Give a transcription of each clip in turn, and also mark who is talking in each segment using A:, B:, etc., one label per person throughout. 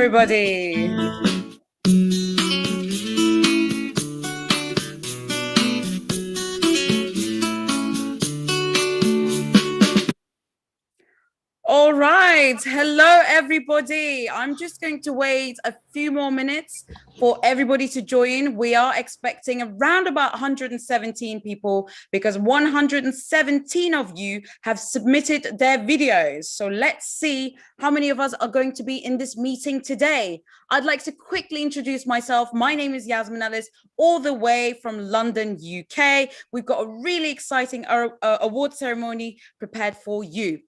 A: everybody. All right. Hello, everybody. I'm just going to wait a few more minutes for everybody to join. We are expecting around about 117 people because 117 of you have submitted their videos. So let's see how many of us are going to be in this meeting today. I'd like to quickly introduce myself. My name is Yasmin Ellis, all the way from London, UK. We've got a really exciting award ceremony prepared for you.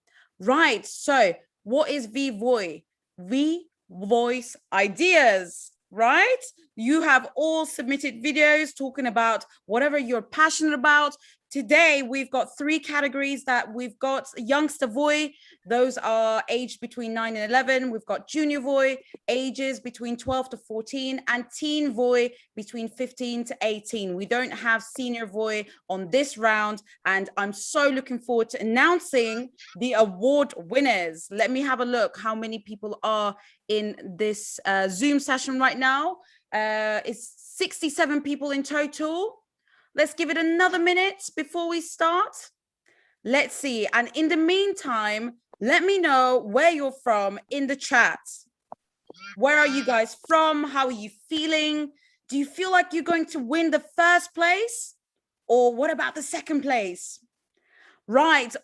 A: Right, so what is WeVoi? We voice ideas, right? You have all submitted videos talking about whatever you're passionate about. Today, we've got three categories that we've got. Youngster Voi, those are aged between 9 and 11. We've got Junior Voi, ages between 12 to 14, and Teen Voi between 15 to 18. We don't have Senior Voi on this round, and I'm so looking forward to announcing the award winners. Let me have a look how many people are in this Zoom session right now. It's 67 people in total. Let's give it another minute before we start. Let's see. And in the meantime, let me know where you're from in the chat. Where are you guys from? How are you feeling? Do you feel like you're going to win the first place? Or what about the second place? Right.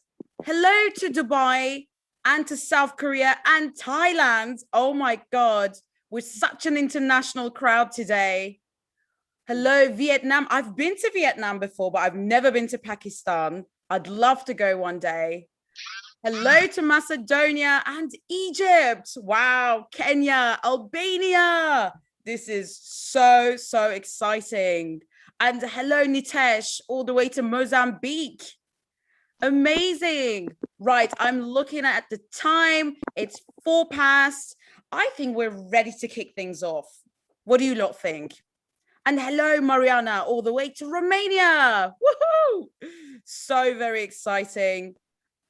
A: Hello to Dubai and to South Korea and Thailand. Oh my God. We're such an international crowd today. Hello, Vietnam. I've been to Vietnam before, but I've never been to Pakistan. I'd love to go one day. Hello to Macedonia and Egypt. Wow, Kenya, Albania. This is so exciting. And hello, Nitesh, all the way to Mozambique. Amazing. Right, I'm looking at the time. It's 4 past. I think we're ready to kick things off. What do you lot think? And hello, Mariana, all the way to Romania. Woohoo! So very exciting.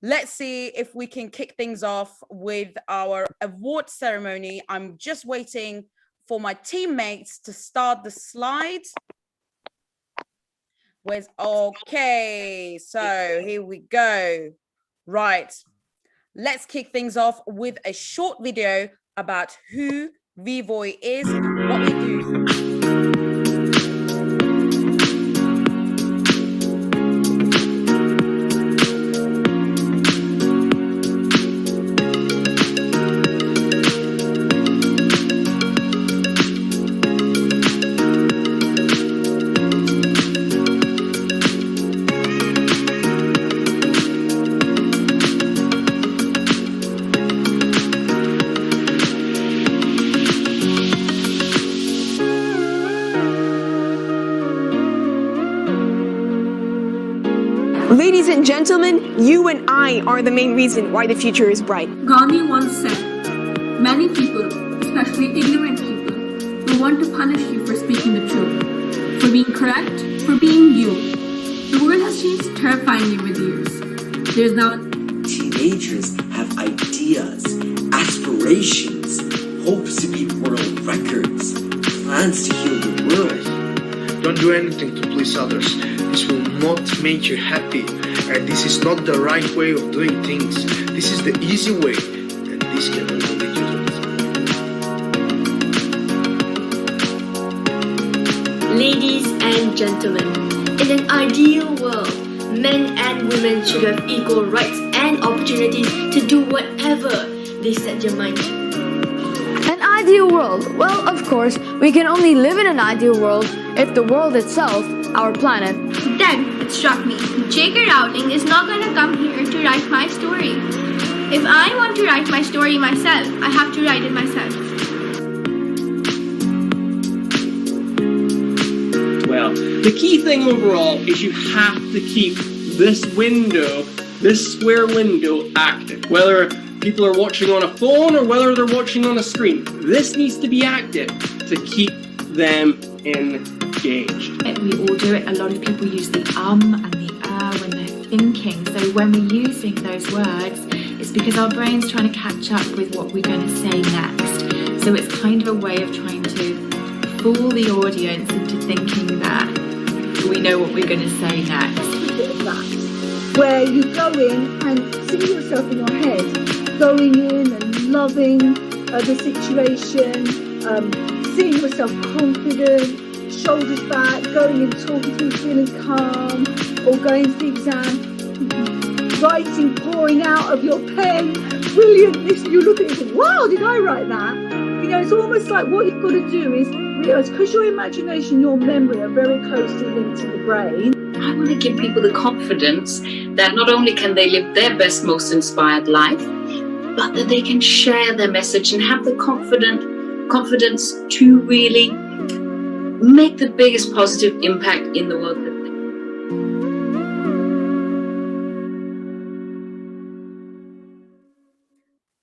A: Let's see if we can kick things off with our award ceremony. I'm just waiting for my teammates to start the slides. Okay, so here we go. Right, let's kick things off with a short video about who WeVoi is, what we do.
B: Ladies and gentlemen, you and I are the main reason why the future is bright.
C: Gandhi once said, many people, especially ignorant people, will want to punish you for speaking the truth, for being correct, for being you. The world has changed terrifyingly with years. There's now...
D: Teenagers have ideas, aspirations, hopes to beat world records, plans to heal the world.
E: Don't do anything to please others. This will not make you happy, and this is not the right way of doing things. This is the easy way, and this can only lead you to this.
F: Ladies and gentlemen, in an ideal world, men and women should have equal rights and opportunities to do whatever they set their mind to.
G: An ideal world? Well, of course, we can only live in an ideal world if the world itself, our planet.
C: Then it struck me, J.K. Rowling is not going to come here to write my story. If I want to write my story myself, I have to write it myself.
H: Well, the key thing overall is you have to keep this window, this square window, active. Whether people are watching on a phone or whether they're watching on a screen, this needs to be active to keep them engaged.
I: We all do it. A lot of people use the and the when they're thinking. So when we're using those words, it's because our brain's trying to catch up with what we're going to say next. So it's kind of a way of trying to fool the audience into thinking that we know what we're going to say next.
J: Where you go in and see yourself in your head, going in and loving the situation, seeing yourself confident, shoulders back, going and talking to you, feeling calm, or going to the exam, writing, pouring out of your pen, brilliant, this, you look at it and think, wow, did I write that? You know, it's almost like what you've got to do is realise, because your imagination, your memory are very closely linked to the brain.
K: I want to give people the confidence that not only can they live their best, most inspired life, but that they can share their message and have the confidence to really make the biggest positive impact in the world.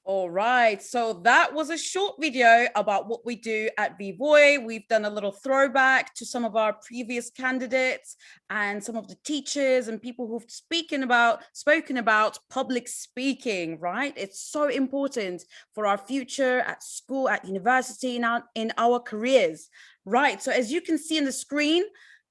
A: All right, so that was a short video about what we do at WeVoi. We've done a little throwback to some of our previous candidates and some of the teachers and people who've spoken about public speaking, right? It's so important for our future at school, at university, in our careers, right? So as you can see on the screen,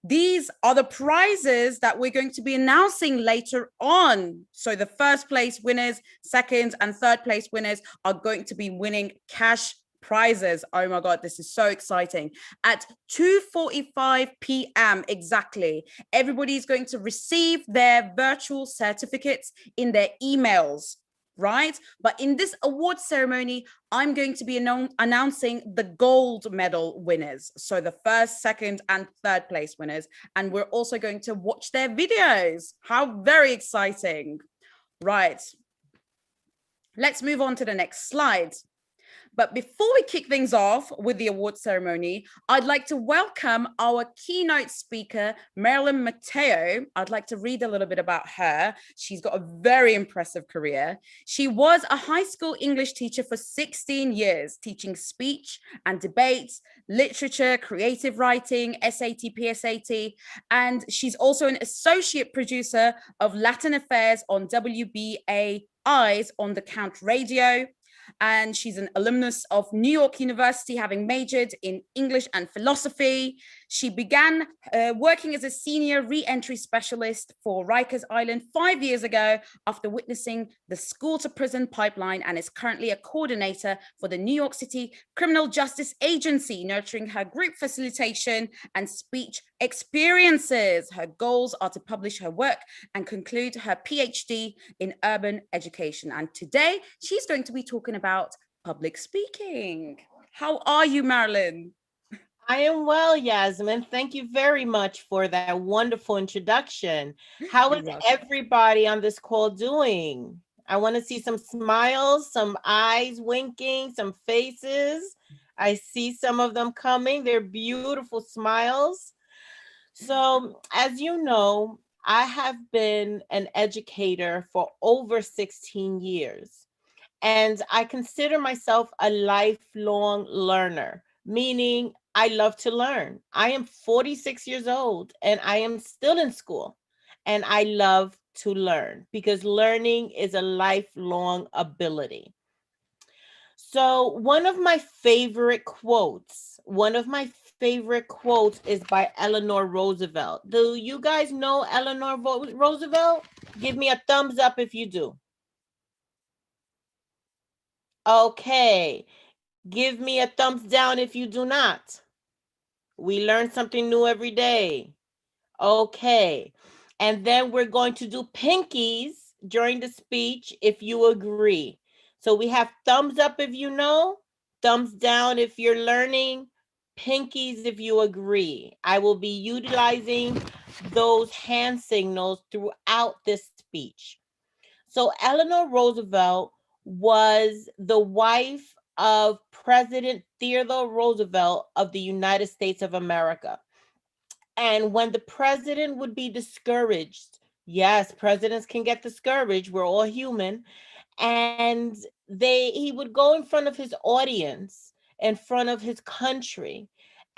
A: these are the prizes that we're going to be announcing later on. So the first place winners, second and third place winners are going to be winning cash prizes. Oh my God, this is so exciting. At 2:45 p.m. exactly, everybody's going to receive their virtual certificates in their emails, right? But in this award ceremony, I'm going to be announcing the gold medal winners. So the first, second, and third place winners. And we're also going to watch their videos. How very exciting. Right. Let's move on to the next slide. But before we kick things off with the award ceremony, I'd like to welcome our keynote speaker, Marilyn Mateo. I'd like to read a little bit about her. She's got a very impressive career. She was a high school English teacher for 16 years, teaching speech and debates, literature, creative writing, SAT, PSAT, and she's also an associate producer of Latin Affairs on WBAI's On the Count Radio. And she's an alumnus of New York University, having majored in English and philosophy. She began working as a senior re-entry specialist for Rikers Island 5 years ago after witnessing the school to prison pipeline, and is currently a coordinator for the New York City Criminal Justice Agency, nurturing her group facilitation and speech experiences. Her goals are to publish her work and conclude her PhD in urban education. And today she's going to be talking about public speaking. How are you, Marilyn?
L: I am well, Yasmin. Thank you very much for that wonderful introduction. How is everybody on this call doing? I want to see some smiles, some eyes winking, some faces. I see some of them coming. They're beautiful smiles. So, as you know, I have been an educator for over 16 years, and I consider myself a lifelong learner, meaning I love to learn. I am 46 years old and I am still in school, and I love to learn because learning is a lifelong ability. So one of my favorite quotes is by Eleanor Roosevelt. Do you guys know Eleanor Roosevelt? Give me a thumbs up if you do. Okay. Give me a thumbs down if you do not. We learn something new every day. Okay. And then we're going to do pinkies during the speech if you agree. So we have thumbs up if you know, thumbs down if you're learning, pinkies if you agree. I will be utilizing those hand signals throughout this speech. So Eleanor Roosevelt was the wife of President Theodore Roosevelt of the United States of America. And when the president would be discouraged, yes, presidents can get discouraged, we're all human, and he would go in front of his audience, in front of his country,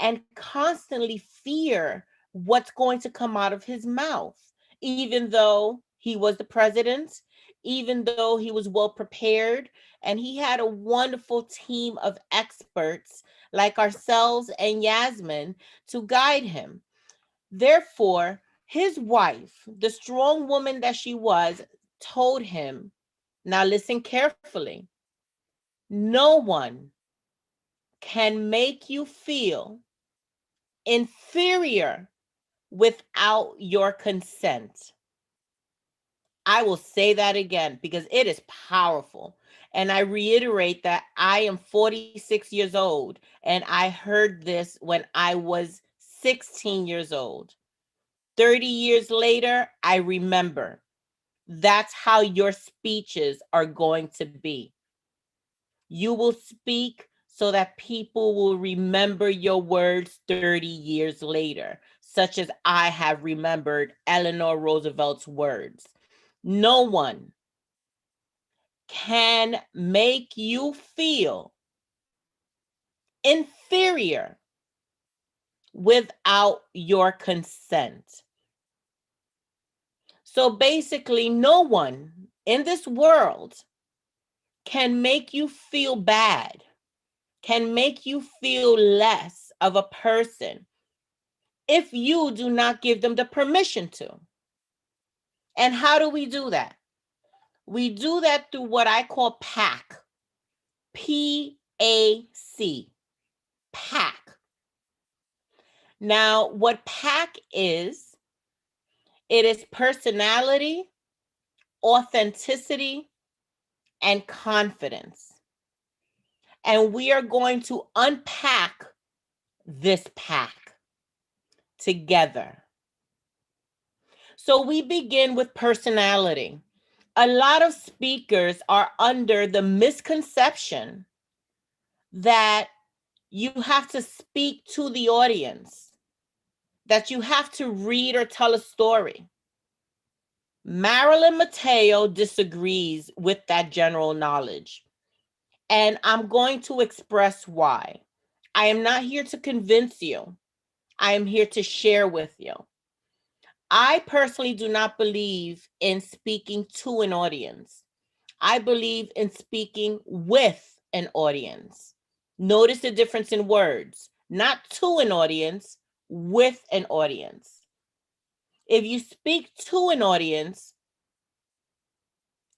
L: and constantly fear what's going to come out of his mouth, even though he was the president, even though he was well prepared, and he had a wonderful team of experts like ourselves and Yasmin to guide him. Therefore, his wife, the strong woman that she was, told him, now listen carefully, no one can make you feel inferior without your consent. I will say that again because it is powerful. And I reiterate that I am 46 years old and I heard this when I was 16 years old. 30 years later, I remember. That's how your speeches are going to be. You will speak so that people will remember your words 30 years later, such as I have remembered Eleanor Roosevelt's words. No one can make you feel inferior without your consent. So basically, no one in this world can make you feel bad, can make you feel less of a person if you do not give them the permission to. And how do we do that? We do that through what I call PAC. P-A-C. PAC. Now, what PAC is, it is personality, authenticity, and confidence. And we are going to unpack this PAC together. So we begin with personality. A lot of speakers are under the misconception that you have to speak to the audience, that you have to read or tell a story. Marilyn Mateo disagrees with that general knowledge, and I'm going to express why. I am not here to convince you. I am here to share with you. I personally do not believe in speaking to an audience. I believe in speaking with an audience. Notice the difference in words, not to an audience, with an audience. If you speak to an audience,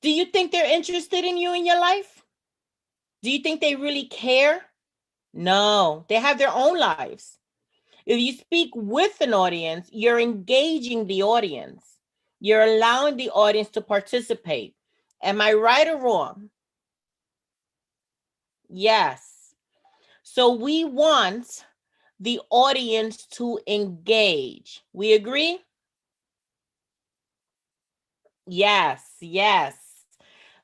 L: do you think they're interested in you in your life? Do you think they really care? No, they have their own lives. If you speak with an audience, you're engaging the audience. You're allowing the audience to participate. Am I right or wrong? Yes. So we want the audience to engage. We agree? Yes, yes.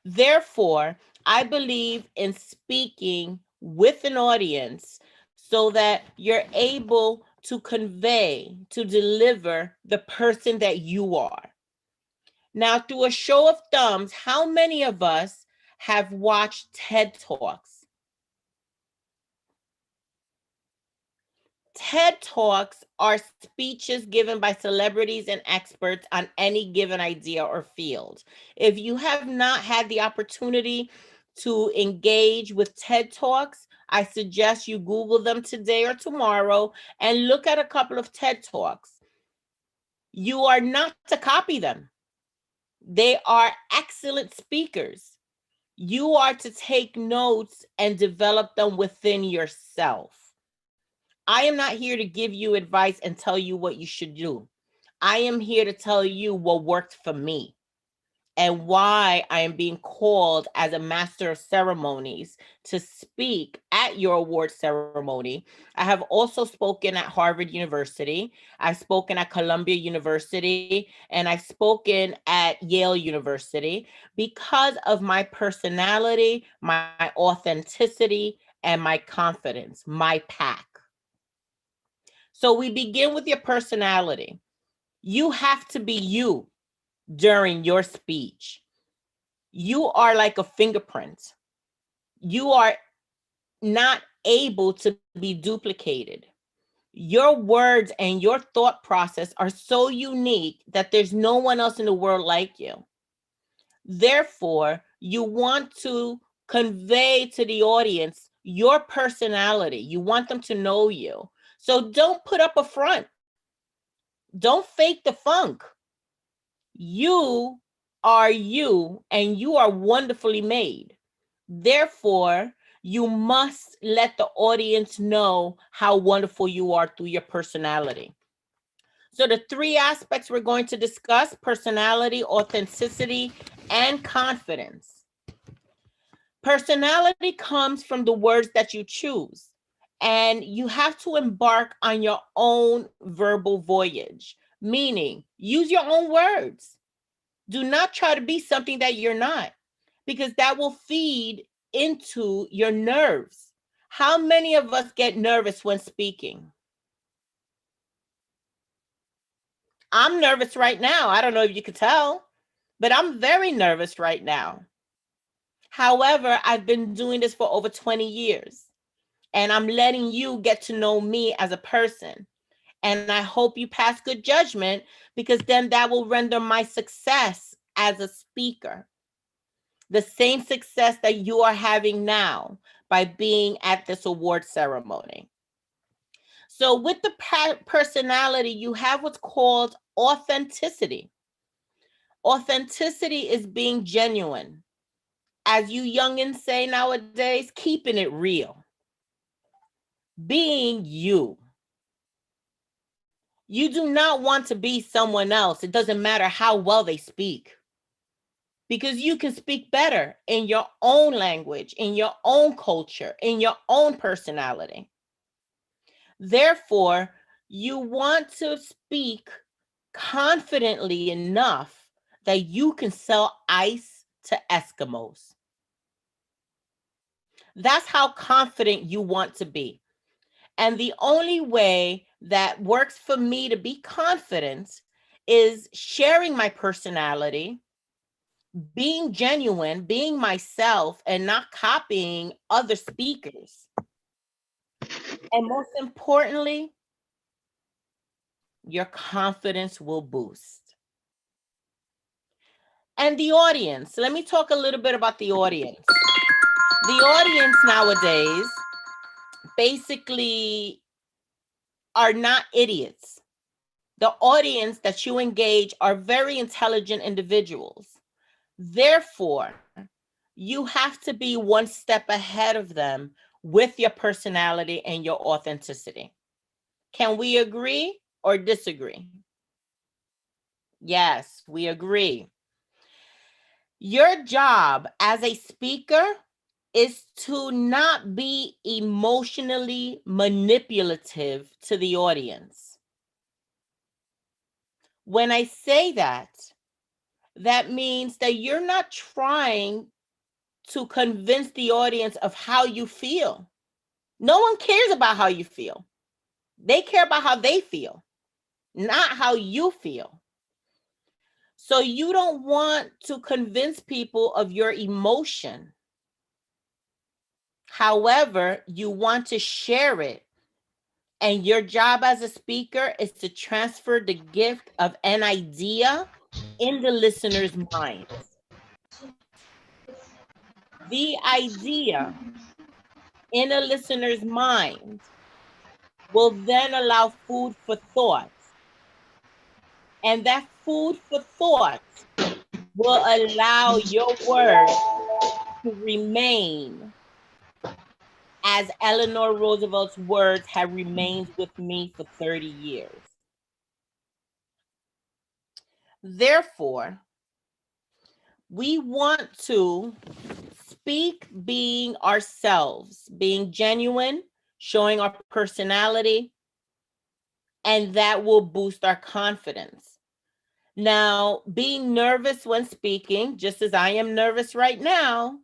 L: Therefore, I believe in speaking with an audience so that you're able to convey, to deliver the person that you are. Now, through a show of thumbs, how many of us have watched TED Talks? TED Talks are speeches given by celebrities and experts on any given idea or field. If you have not had the opportunity to engage with TED Talks, I suggest you Google them today or tomorrow and look at a couple of TED Talks. You are not to copy them. They are excellent speakers. You are to take notes and develop them within yourself. I am not here to give you advice and tell you what you should do. I am here to tell you what worked for me and why I am being called as a master of ceremonies to speak at your award ceremony. I have also spoken at Harvard University. I've spoken at Columbia University, and I've spoken at Yale University because of my personality, my authenticity, and my confidence, my PAC. So we begin with your personality. You have to be you during your speech. You are like a fingerprint. You are not able to be duplicated. Your words and your thought process are so unique that there's no one else in the world like you. Therefore, you want to convey to the audience your personality. You want them to know you. So don't put up a front. Don't fake the funk. You are you, and you are wonderfully made. Therefore, you must let the audience know how wonderful you are through your personality. So the three aspects we're going to discuss: personality, authenticity, and confidence. Personality comes from the words that you choose, and you have to embark on your own verbal voyage, meaning use your own words. Do not try to be something that you're not, because that will feed into your nerves. How many of us get nervous when speaking? I'm nervous right now. I don't know if you could tell, but I'm very nervous right now. However, I've been doing this for over 20 years, and I'm letting you get to know me as a person. And I hope you pass good judgment, because then that will render my success as a speaker the same success that you are having now by being at this award ceremony. So with the personality, you have what's called authenticity. Authenticity is being genuine. As you youngins say nowadays, keeping it real. Being you. You do not want to be someone else. It doesn't matter how well they speak, because you can speak better in your own language, in your own culture, in your own personality. Therefore, you want to speak confidently enough that you can sell ice to Eskimos. That's how confident you want to be. And the only way that works for me to be confident is sharing my personality, being genuine, being myself, and not copying other speakers. And most importantly, your confidence will boost. And the audience, let me talk a little bit about the audience. The audience nowadays basically are not idiots. The audience that you engage are very intelligent individuals. Therefore, you have to be one step ahead of them with your personality and your authenticity. Can we agree or disagree? Yes, we agree. Your job as a speaker is to not be emotionally manipulative to the audience. When I say that, that means that you're not trying to convince the audience of how you feel. No one cares about how you feel. They care about how they feel, not how you feel. So you don't want to convince people of your emotion. However, you want to share it. And your job as a speaker is to transfer the gift of an idea in the listener's mind. The idea in a listener's mind will then allow food for thought. And that food for thought will allow your words to remain as Eleanor Roosevelt's words have remained with me for 30 years. Therefore, we want to speak being ourselves, being genuine, showing our personality, and that will boost our confidence. Now, being nervous when speaking, just as I am nervous right now,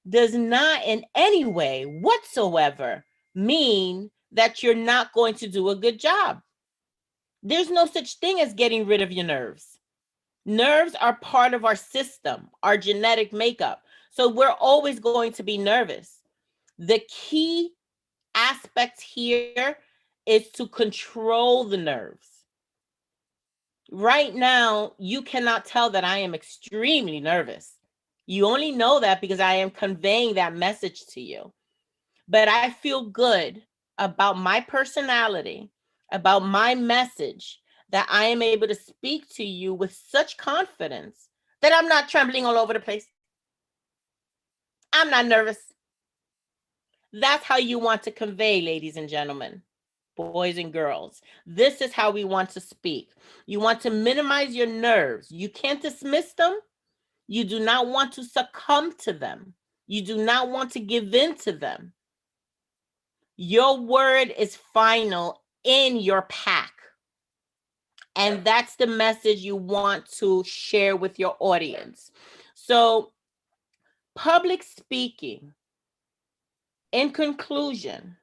L: does not in any way whatsoever mean that you're not going to do a good job. There's no such thing as getting rid of your nerves. Nerves are part of our system, our genetic makeup. So we're always going to be nervous. The key aspect here is to control the nerves. Right now, you cannot tell that I am extremely nervous. You only know that because I am conveying that message to you. But I feel good about my personality, about my message, that I am able to speak to you with such confidence that I'm not trembling all over the place. I'm not nervous. That's how you want to convey, ladies and gentlemen, boys and girls. This is how we want to speak. You want to minimize your nerves. You can't dismiss them. You do not want to succumb to them. You do not want to give in to them. Your word is final in your pack. And that's the message you want to share with your audience. So, public speaking, in conclusion,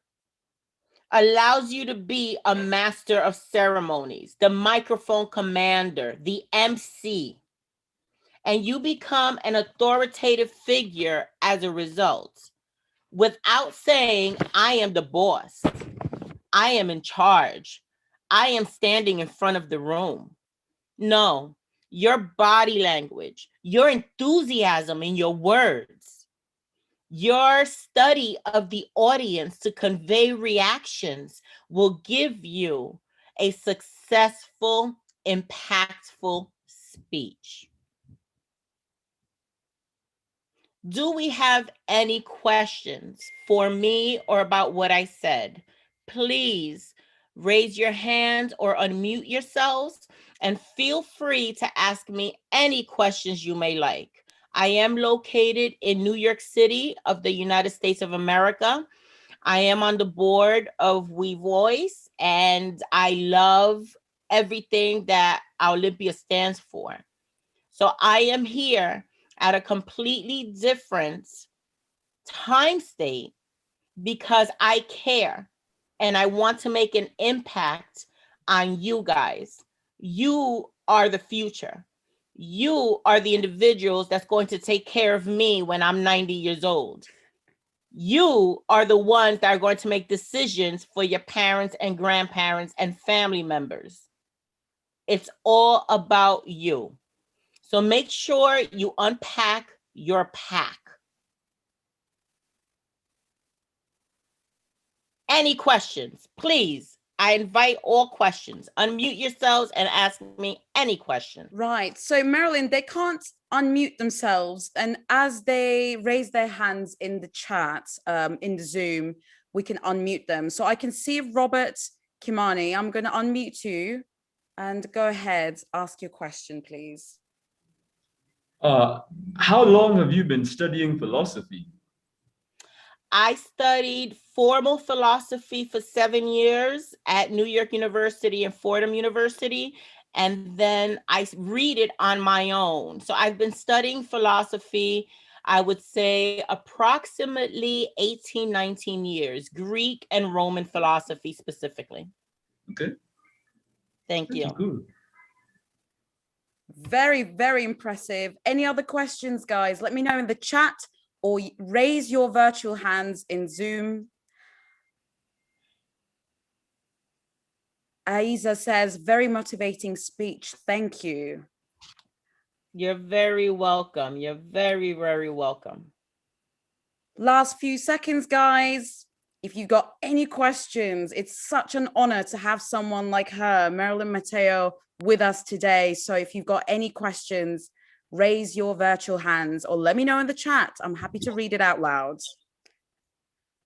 L: allows you to be a master of ceremonies, the microphone commander, the MC, and you become an authoritative figure as a result, without saying, I am the boss, I am in charge, I am standing in front of the room. No, your body language, your enthusiasm in your words, your study of the audience to convey reactions will give you a successful, impactful speech. Do we have any questions for me or about what I said? Please raise your hand or unmute yourselves and feel free to ask me any questions you may like. I am located in New York City of the United States of America. I am on the board of WeVoi, and I love everything that Olympia stands for. So I am here at a completely different time state because I care and I want to make an impact on you guys. You are the future. You are the individuals that's going to take care of me when I'm 90 years old. You are the ones that are going to make decisions for your parents and grandparents and family members. It's all about you. So make sure you unpack your pack. Any questions, please? I invite all questions. Unmute yourselves and ask me any questions.
A: Right. So Marilyn, they can't unmute themselves. And as they raise their hands in the chat, in the Zoom, we can unmute them. So I can see Robert Kimani. I'm going to unmute you and go ahead. Ask your question, please.
M: How long have you been studying philosophy?
L: I studied formal philosophy for 7 years at New York University and Fordham University, and then I read it on my own. So I've been studying philosophy, I would say approximately 18, 19 years, Greek and Roman philosophy specifically.
M: Okay.
L: Thank you.
M: Cool.
A: Very, very impressive. Any other questions, guys? Let me know in the chat or raise your virtual hands in Zoom. Aiza says, very motivating speech. Thank you.
L: You're very welcome. You're very, very welcome.
A: Last few seconds, guys. If you got any questions, it's such an honor to have someone like her, Marilyn Mateo, with us today. So if you've got any questions, raise your virtual hands or let me know in the chat. I'm happy to read it out loud.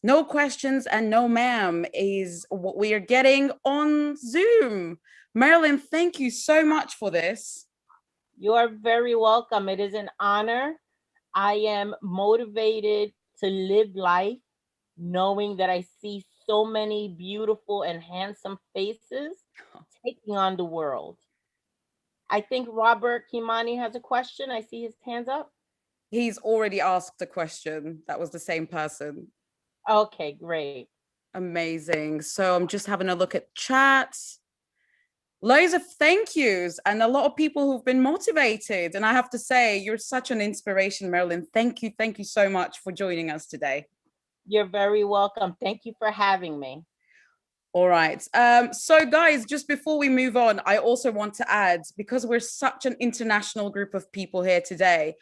A: No questions and no ma'am is what we are getting on Zoom. Marilyn, thank you so much for this.
L: You are very welcome. It is an honor. I am motivated to live life knowing that I see so many beautiful and handsome faces taking on the world. I think Robert Kimani has a question. I see his hands up.
A: He's already asked a question. That was the same person.
L: Okay, great.
A: Amazing. So I'm just having a look at chat. Loads of thank yous and a lot of people who've been motivated. And I have to say, you're such an inspiration, Marilyn. Thank you. Thank you so much for joining us today.
L: You're very welcome. Thank you for having me.
A: All right. So guys, just before we move on, I also want to add, because we're such an international group of people here today,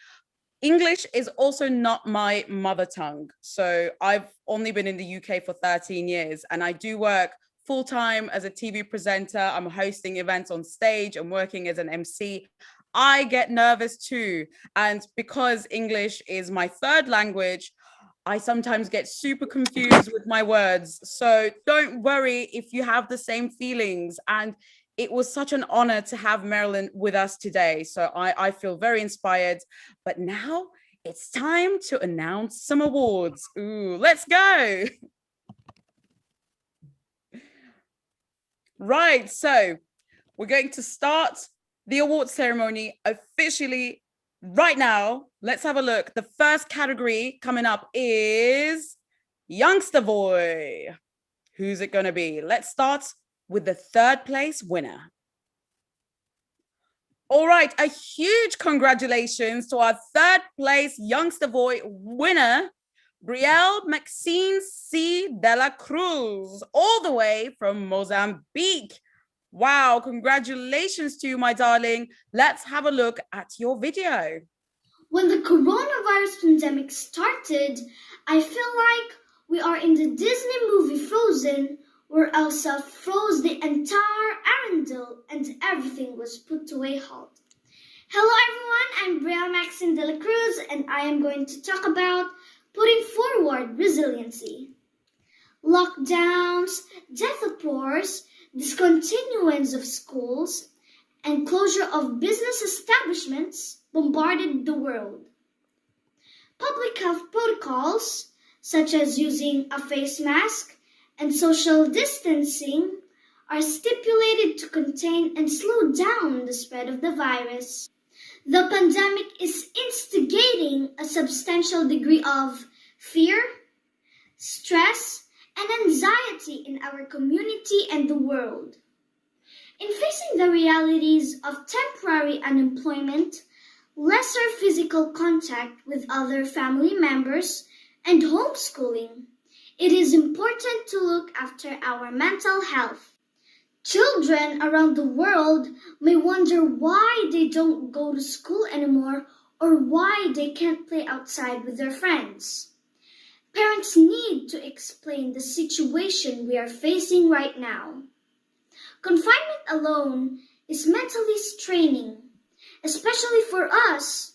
A: English is also not my mother tongue. So I've only been in the UK for 13 years and I do work full-time as a TV presenter. I'm hosting events on stage. I'm working as an MC. I get nervous too. And because English is my third language, I sometimes get super confused with my words. So don't worry if you have the same feelings. And it was such an honor to have Marilyn with us today. So I feel very inspired. But now it's time to announce some awards. Ooh, let's go. Right, so we're going to start the award ceremony officially right now. Let's have a look. The first category coming up is Youngster Boy. Who's it going to be? Let's start with the third place winner. All right, a huge congratulations to our third place Youngster Boy winner, Brielle Maxine C. De La Cruz, all the way from Mozambique. Wow, congratulations to you, my darling. Let's have a look at your video.
N: When the coronavirus pandemic started, I feel like we are in the Disney movie Frozen, where Elsa froze the entire Arendelle and everything was put to a halt. Hello everyone, I'm Brielle Maxine De La Cruz and I am going to talk about putting forward resiliency. Lockdowns, death uproars, discontinuance of schools, and closure of business establishments bombarded the world. Public health protocols, such as using a face mask and social distancing, are stipulated to contain and slow down the spread of the virus. The pandemic is instigating a substantial degree of fear, stress, and anxiety in our community and the world. In facing the realities of temporary unemployment, lesser physical contact with other family members, and homeschooling, it is important to look after our mental health. Children around the world may wonder why they don't go to school anymore or why they can't play outside with their friends. Parents need to explain the situation we are facing right now. Confinement alone is mentally straining, especially for us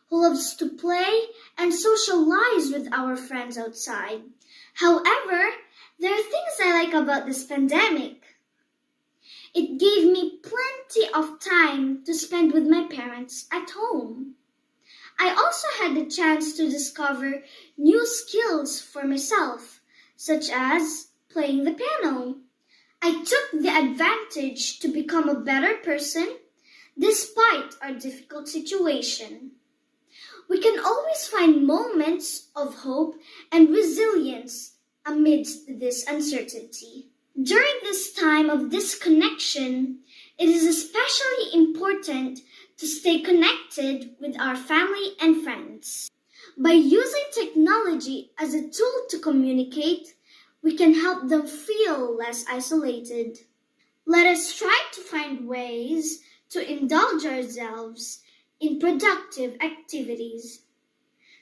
N: who loves to play and socialize with our friends outside. However, there are things I like about this pandemic. It gave me plenty of time to spend with my parents at home. I also had the chance to discover new skills for myself, such as playing the piano. I took the advantage to become a better person despite our difficult situation. We can always find moments of hope and resilience amidst this uncertainty. During this time of disconnection, it is especially important to stay connected with our family and friends. By using technology as a tool to communicate, we can help them feel less isolated. Let us try to find ways to indulge ourselves in productive activities.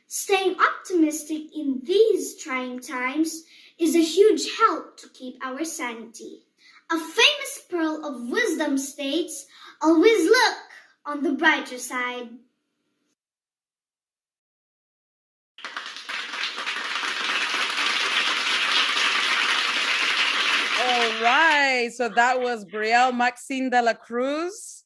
N: Staying optimistic in these trying times is a huge help to keep our sanity. A famous pearl of wisdom states, "Always look on the brighter side."
A: All right, so that was Brielle Maxine De La Cruz.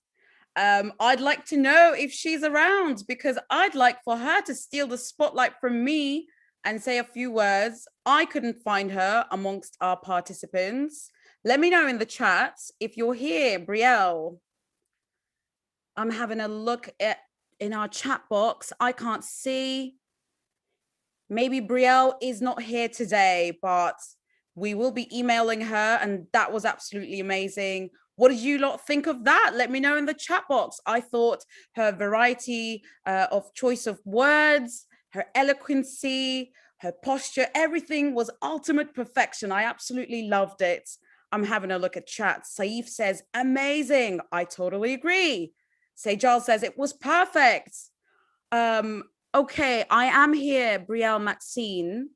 A: I'd like to know if she's around because I'd like for her to steal the spotlight from me and say a few words. I couldn't find her amongst our participants. Let me know in the chat if you're here, Brielle. I'm having a look in our chat box. I can't see. Maybe Brielle is not here today, but we will be emailing her, and that was absolutely amazing. What did you lot think of that? Let me know in the chat box. I thought her variety of choice of words, her eloquency, her posture, everything was ultimate perfection. I absolutely loved it. I'm having a look at chat. Saif says, amazing. I totally agree. Sejal says it was perfect. Okay, I am here, Brielle Maxine.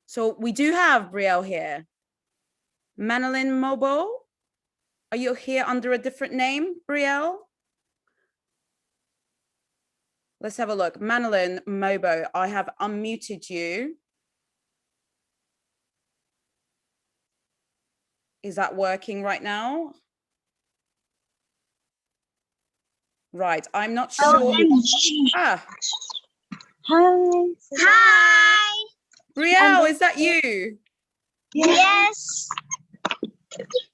A: So we do have Brielle here. Manolin Mobo, are you here under a different name, Brielle? Let's have a look. Manolin Mobo, I have unmuted you. Is that working right now? Right, I'm not sure. Ah.
O: Hi. Hi.
A: Brielle, is that you?
O: Yes.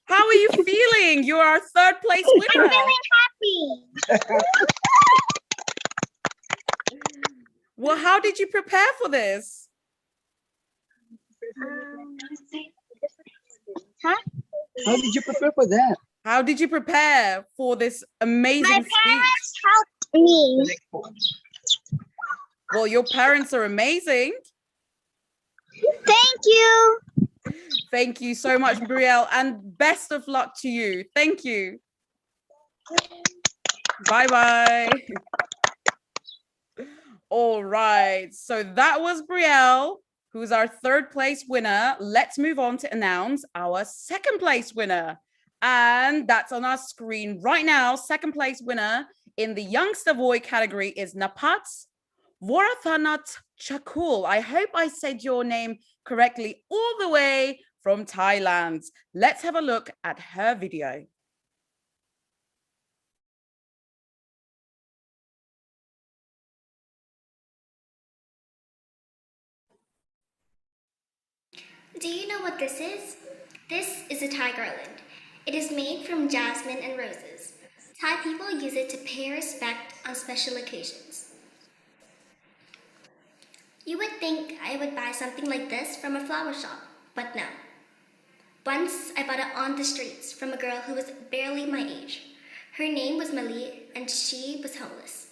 A: How are you feeling? You are our third place winner.
O: I'm feeling happy.
A: Well, how did you prepare for this?
O: Huh?
P: How did you prepare for that?
A: How did you prepare for this amazing
O: My
A: speech?
O: parents helped me.
A: Well, your parents are amazing.
O: Thank you.
A: Thank you so much, Brielle, and best of luck to you. Thank you. Bye-bye. All right, so that was Brielle, who's our third place winner. Let's move on to announce our second place winner. And that's on our screen right now. Second place winner in the Youngster Voi category is Napat Warathanat Chakul. I hope I said your name correctly, all the way from Thailand. Let's have a look at her video.
N: Do you know what this is? This is a Thai garland. It is made from jasmine and roses. Thai people use it to pay respect on special occasions. You would think I would buy something like this from a flower shop, but no. Once I bought it on the streets from a girl who was barely my age. Her name was Mali and she was homeless.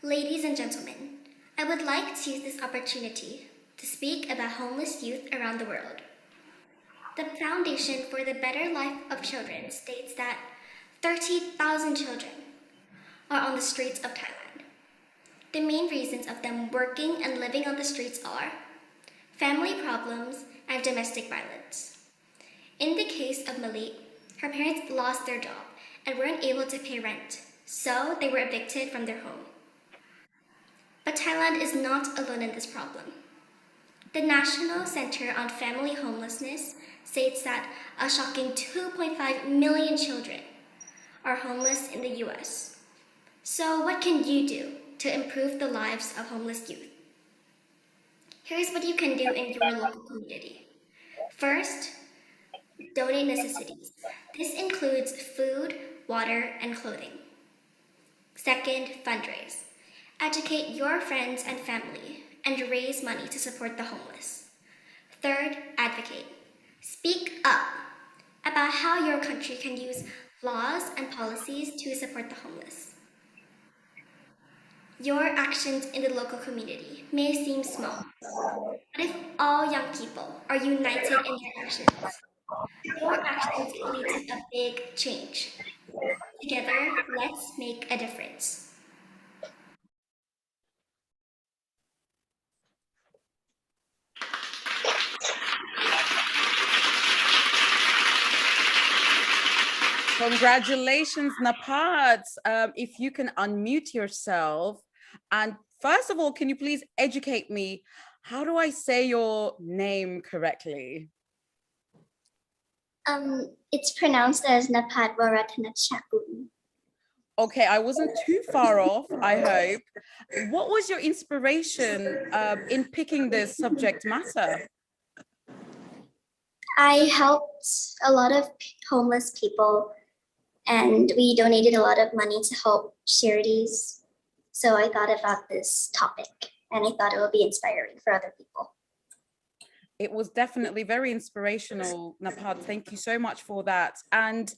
N: Ladies and gentlemen, I would like to use this opportunity to speak about homeless youth around the world. The Foundation for the Better Life of Children states that 30,000 children are on the streets of Thailand. The main reasons of them working and living on the streets are family problems and domestic violence. In the case of Malik, her parents lost their job and weren't able to pay rent, so they were evicted from their home. But Thailand is not alone in this problem. The National Center on Family Homelessness states that a shocking 2.5 million children are homeless in the US. So what can you do to improve the lives of homeless youth? Here's what you can do in your local community. First, donate necessities. This includes food, water, and clothing. Second, fundraise. Educate your friends and family and raise money to support the homeless. Third, advocate. Speak up about how your country can use laws and policies to support the homeless. Your actions in the local community may seem small, but if all young people are united in their actions, your actions can lead to a big change. Together, let's make a difference.
A: Congratulations, Napat. If you can unmute yourself. And first of all, can you please educate me? How do I say your name correctly?
N: It's pronounced as Napat Warathanachakul.
A: Okay, I wasn't too far off, I hope. What was your inspiration in picking this subject matter?
N: I helped a lot of homeless people and we donated a lot of money to help charities. So I thought about this topic and I thought it would be inspiring for other people.
A: It was definitely very inspirational, Napad. Thank you so much for that. And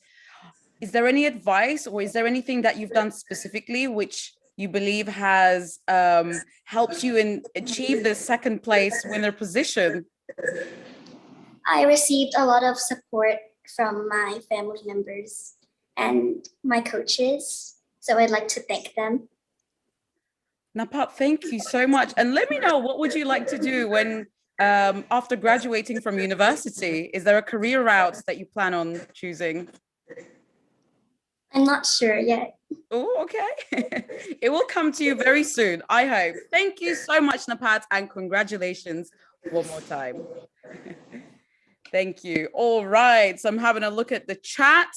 A: is there any advice or is there anything that you've done specifically which you believe has helped you achieve the second place winner position?
N: I received a lot of support from my family members and my coaches. So I'd like to thank them.
A: Napat, thank you so much. And let me know, what would you like to do when after graduating from university? Is there a career route that you plan on choosing?
N: I'm not sure yet.
A: Oh, okay. It will come to you very soon, I hope. Thank you so much, Napat, and congratulations one more time. Thank you. All right. So I'm having a look at the chat.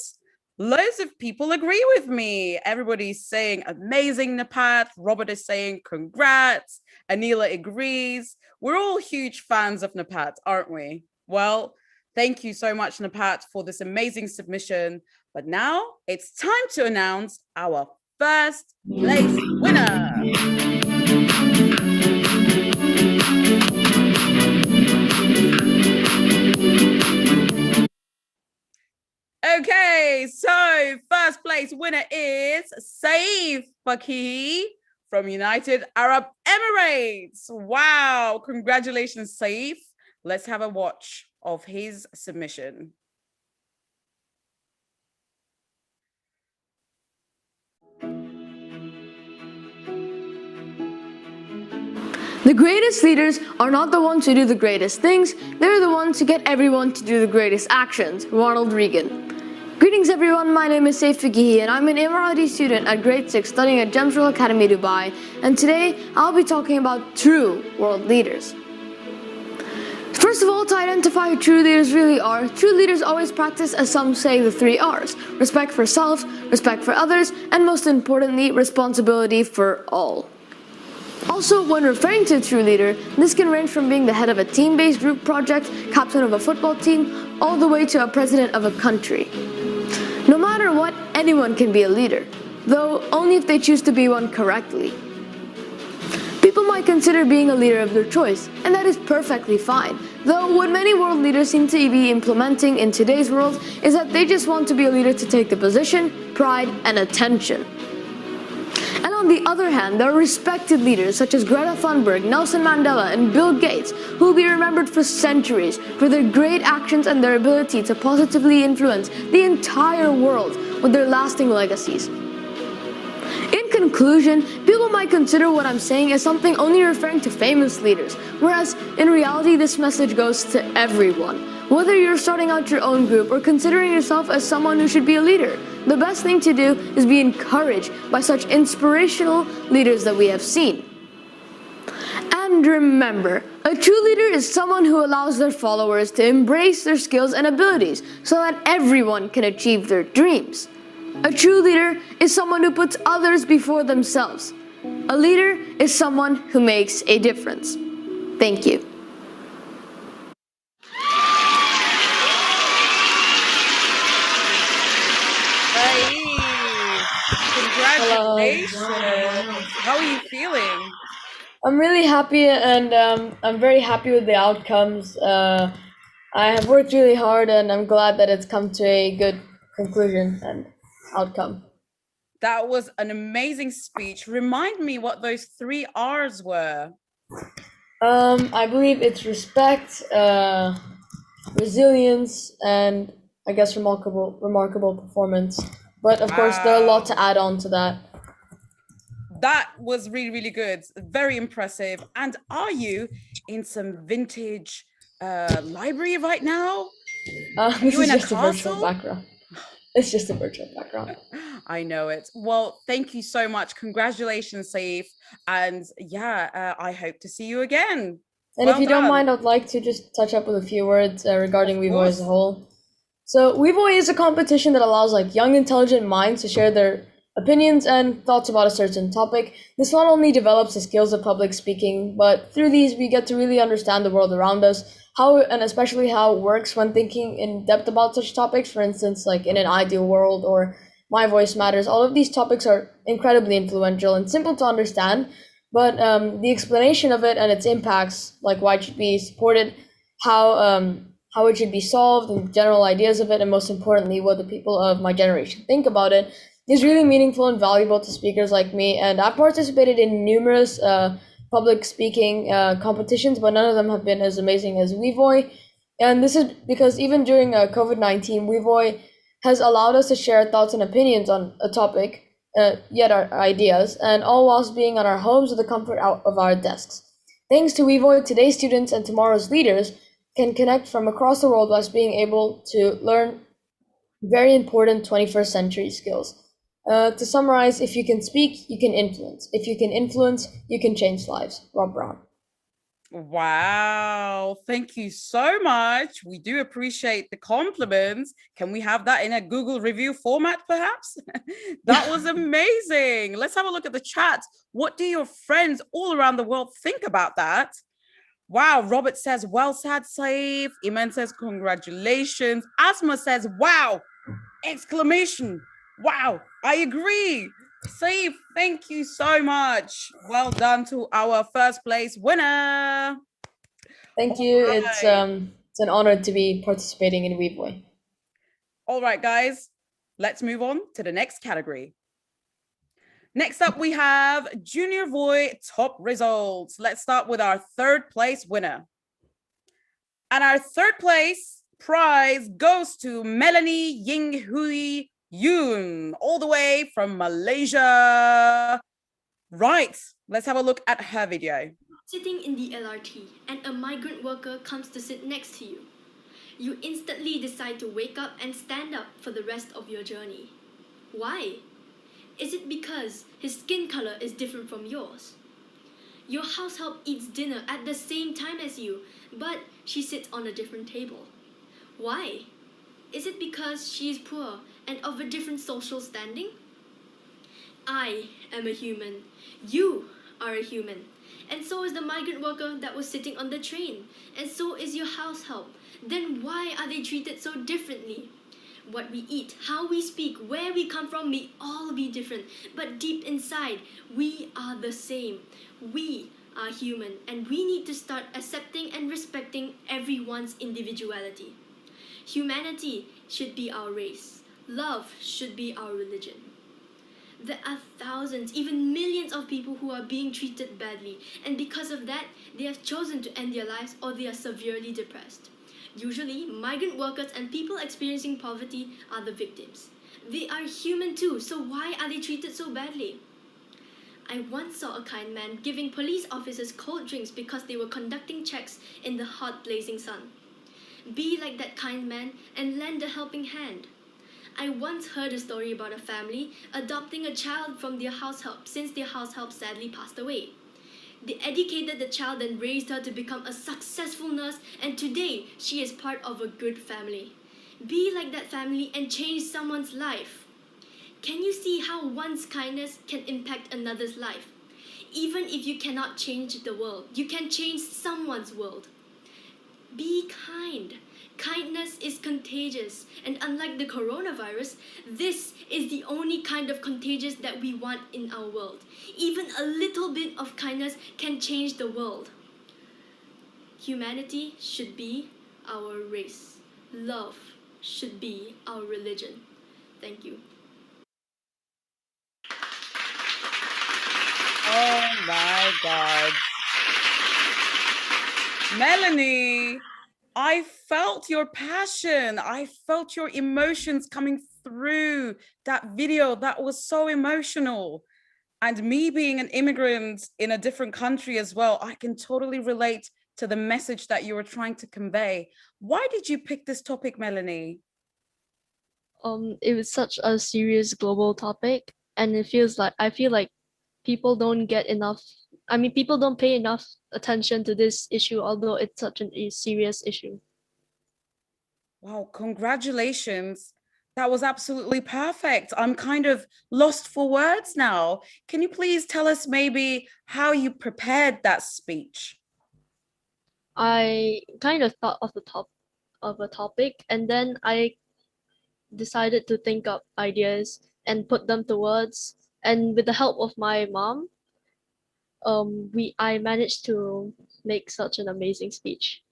A: Loads of people agree with me. Everybody's saying amazing, Napat. Robert is saying congrats. Anila agrees. We're all huge fans of Napat, aren't we? Well, thank you so much, Napat, for this amazing submission. But now it's time to announce our first place winner. Okay, so first place winner is Saif Fakihi from United Arab Emirates. Wow, congratulations, Saif. Let's have a watch of his submission.
G: The greatest leaders are not the ones who do the greatest things, they're the ones who get everyone to do the greatest actions. Ronald Reagan. Greetings everyone, my name is Saif Fakihi and I'm an Emirati student at grade 6 studying at Gemsral Academy, Dubai, and today I'll be talking about true world leaders. First of all, to identify who true leaders really are, true leaders always practice, as some say, the 3 R's: respect for self, respect for others, and most importantly, responsibility for all. Also, when referring to a true leader, this can range from being the head of a team-based group project, captain of a football team, all the way to a president of a country. No matter what, anyone can be a leader, though only if they choose to be one correctly. People might consider being a leader of their choice, and that is perfectly fine, though what many world leaders seem to be implementing in today's world is that they just want to be a leader to take the position, pride, and attention. And on the other hand, there are respected leaders such as Greta Thunberg, Nelson Mandela, and Bill Gates, who will be remembered for centuries for their great actions and their ability to positively influence the entire world with their lasting legacies. In conclusion, people might consider what I'm saying as something only referring to famous leaders, whereas in reality this message goes to everyone. Whether you're starting out your own group or considering yourself as someone who should be a leader, the best thing to do is be encouraged by such inspirational leaders that we have seen. And remember, a true leader is someone who allows their followers to embrace their skills and abilities so that everyone can achieve their dreams. A true leader is someone who puts others before themselves. A leader is someone who makes a difference. Thank you.
A: Congratulations. How are you feeling?
G: I'm really happy and I'm very happy with the outcomes. I have worked really hard and I'm glad that it's come to a good conclusion and outcome.
A: That was an amazing speech. Remind me what those 3 R's were.
G: I believe it's respect, resilience, and I guess remarkable performance. But of course, there are a lot to add on to that.
A: That was really, really good. Very impressive. And are you in some vintage library right now?
G: This is just a virtual background. It's just a virtual background.
A: I know it. Well, thank you so much. Congratulations, Saif. And yeah, I hope to see you again.
G: And if you don't mind, I'd like to just touch up with a few words regarding WeVoi as a whole. So WeVoi is a competition that allows young, intelligent minds to share their opinions and thoughts about a certain topic. This not only develops the skills of public speaking, but through these we get to really understand the world around us, how and especially how it works when thinking in depth about such topics. For instance, like in an ideal world or My Voice Matters. All of these topics are incredibly influential and simple to understand, but the explanation of it and its impacts, like why it should be supported, how it should be solved, and general ideas of it, and most importantly, what the people of my generation think about it, is really meaningful and valuable to speakers like me. And I've participated in numerous public speaking competitions, but none of them have been as amazing as WeVoi. And this is because even during COVID-19, WeVoi has allowed us to share thoughts and opinions on a topic yet our ideas, and all whilst being on our homes with the comfort out of our desks. Thanks to WeVoi, today's students and tomorrow's leaders can connect from across the world whilst being able to learn very important 21st century skills. To summarize, if you can speak, you can influence. If you can influence, you can change lives. Rob Brown.
A: Wow, thank you so much. We do appreciate the compliments. Can we have that in a Google review format, perhaps? That was amazing. Let's have a look at the chat. What do your friends all around the world think about that? Wow, Robert says, well said, Saif. Iman says, congratulations. Asma says, wow, exclamation. Wow, I agree. Saif, thank you so much. Well done to our first place winner.
G: Thank you. It's an honor to be participating in WeVoi.
A: All right, guys, let's move on to the next category. Next up, we have Junior Voi top results. Let's start with our third place winner. And our third place prize goes to Melanie Ying Hui Yoon, all the way from Malaysia. Right, let's have a look at her video.
F: Sitting in the LRT and a migrant worker comes to sit next to you. You instantly decide to wake up and stand up for the rest of your journey. Why? Is it because his skin color is different from yours? Your house help eats dinner at the same time as you, but she sits on a different table. Why? Is it because she is poor and of a different social standing? I am a human. You are a human. And so is the migrant worker that was sitting on the train. And so is your house help. Then why are they treated so differently? What we eat, how we speak, where we come from may all be different. But deep inside, we are the same. We are human, and we need to start accepting and respecting everyone's individuality. Humanity should be our race. Love should be our religion. There are thousands, even millions of people who are being treated badly, and because of that, they have chosen to end their lives or they are severely depressed. Usually, migrant workers and people experiencing poverty are the victims. They are human too, so why are they treated so badly? I once saw a kind man giving police officers cold drinks because they were conducting checks in the hot blazing sun. Be like that kind man and lend a helping hand. I once heard a story about a family adopting a child from their house help since their house help sadly passed away. They educated the child and raised her to become a successful nurse, and today she is part of a good family. Be like that family and change someone's life. Can you see how one's kindness can impact another's life? Even if you cannot change the world, you can change someone's world. Be kind. Kindness is contagious, and unlike the coronavirus, this is the only kind of contagious that we want in our world. Even a little bit of kindness can change the world. Humanity should be our race. Love should be our religion. Thank you.
A: Oh my God. Melanie, I felt your passion. I felt your emotions coming through that video. That was so emotional. And me being an immigrant in a different country as well, I can totally relate to the message that you were trying to convey. Why did you pick this topic, Melanie?
Q: It was such a serious global topic, and I feel like people don't get enough. I mean, people don't pay enough attention to this issue, although it's such a serious issue.
A: Wow, congratulations. That was absolutely perfect. I'm kind of lost for words now. Can you please tell us maybe how you prepared that speech?
Q: I kind of thought of a topic, and then I decided to think up ideas and put them to words. And with the help of my mom, I managed to make such an amazing speech.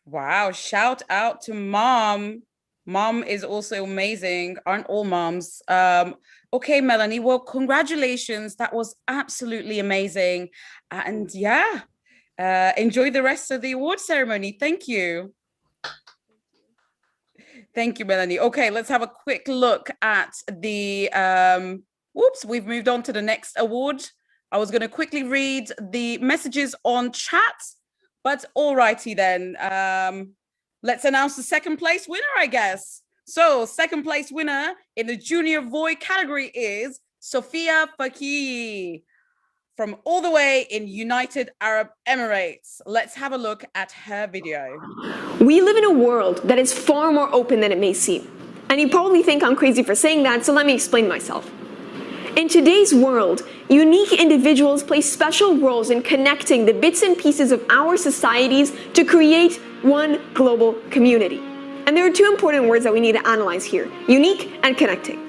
A: Wow, shout out to mom. Mom is also amazing. Aren't all moms? Okay, Melanie, well, congratulations. That was absolutely amazing. And yeah, enjoy the rest of the award ceremony. Thank you. Thank you, Melanie. Okay, let's have a quick look at the Oops, we've moved on to the next award. I was going to quickly read the messages on chat, but alrighty then. Let's announce the second place winner, I guess. So, second place winner in the Junior Voi category is Sophia Fakih from all the way in United Arab Emirates. Let's have a look at her video.
B: We live in a world that is far more open than it may seem. And you probably think I'm crazy for saying that, so let me explain myself. In today's world, unique individuals play special roles in connecting the bits and pieces of our societies to create one global community. And there are two important words that we need to analyze here: unique and connecting.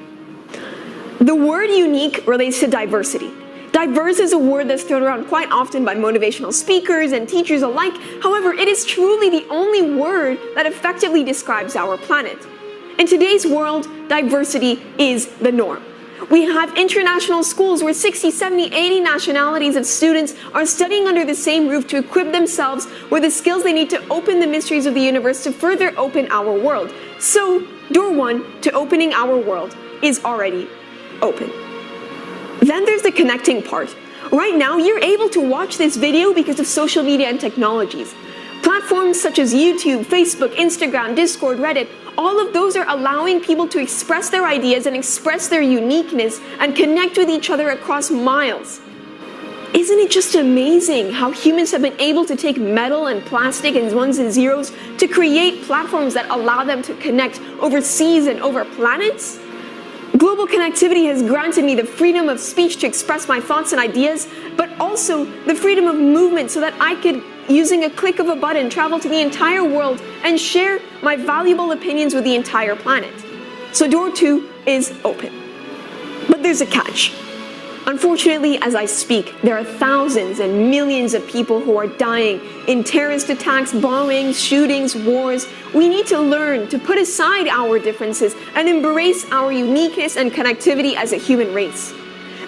B: The word unique relates to diversity. Diverse is a word that's thrown around quite often by motivational speakers and teachers alike. However, it is truly the only word that effectively describes our planet. In today's world, diversity is the norm. We have international schools where 60, 70, 80 nationalities of students are studying under the same roof to equip themselves with the skills they need to open the mysteries of the universe to further open our world. So, door one to opening our world is already open. Then there's the connecting part. Right now, you're able to watch this video because of social media and technologies. Platforms such as YouTube, Facebook, Instagram, Discord, Reddit, all of those are allowing people to express their ideas and express their uniqueness and connect with each other across miles. Isn't it just amazing how humans have been able to take metal and plastic and ones and zeros to create platforms that allow them to connect over seas and over planets? Global connectivity has granted me the freedom of speech to express my thoughts and ideas, but also the freedom of movement so that I could, using a click of a button, travel to the entire world and share my valuable opinions with the entire planet. So door two is open. But there's a catch. Unfortunately, as I speak, there are thousands and millions of people who are dying in terrorist attacks, bombings, shootings, wars. We need to learn to put aside our differences and embrace our uniqueness and connectivity as a human race.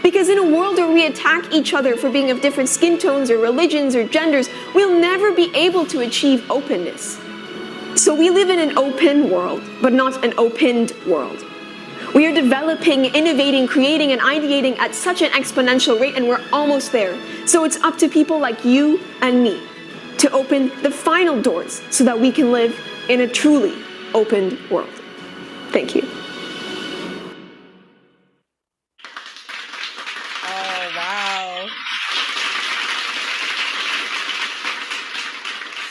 B: Because in a world where we attack each other for being of different skin tones or religions or genders, we'll never be able to achieve openness. So we live in an open world, but not an opened world. We are developing, innovating, creating, and ideating at such an exponential rate, and we're almost there. So it's up to people like you and me to open the final doors so that we can live in a truly opened world. Thank you.
A: Oh, wow.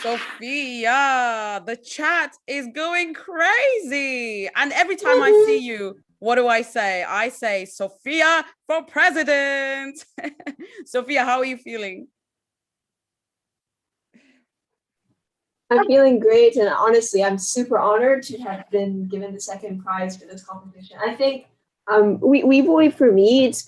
A: Sophia, the chat is going crazy. And every time I see you, what do I say? I say, Sophia for president. Sophia, how are you feeling?
R: I'm feeling great, and honestly, I'm super honored to have been given the second prize for this competition. I think WeVoi, for me, it's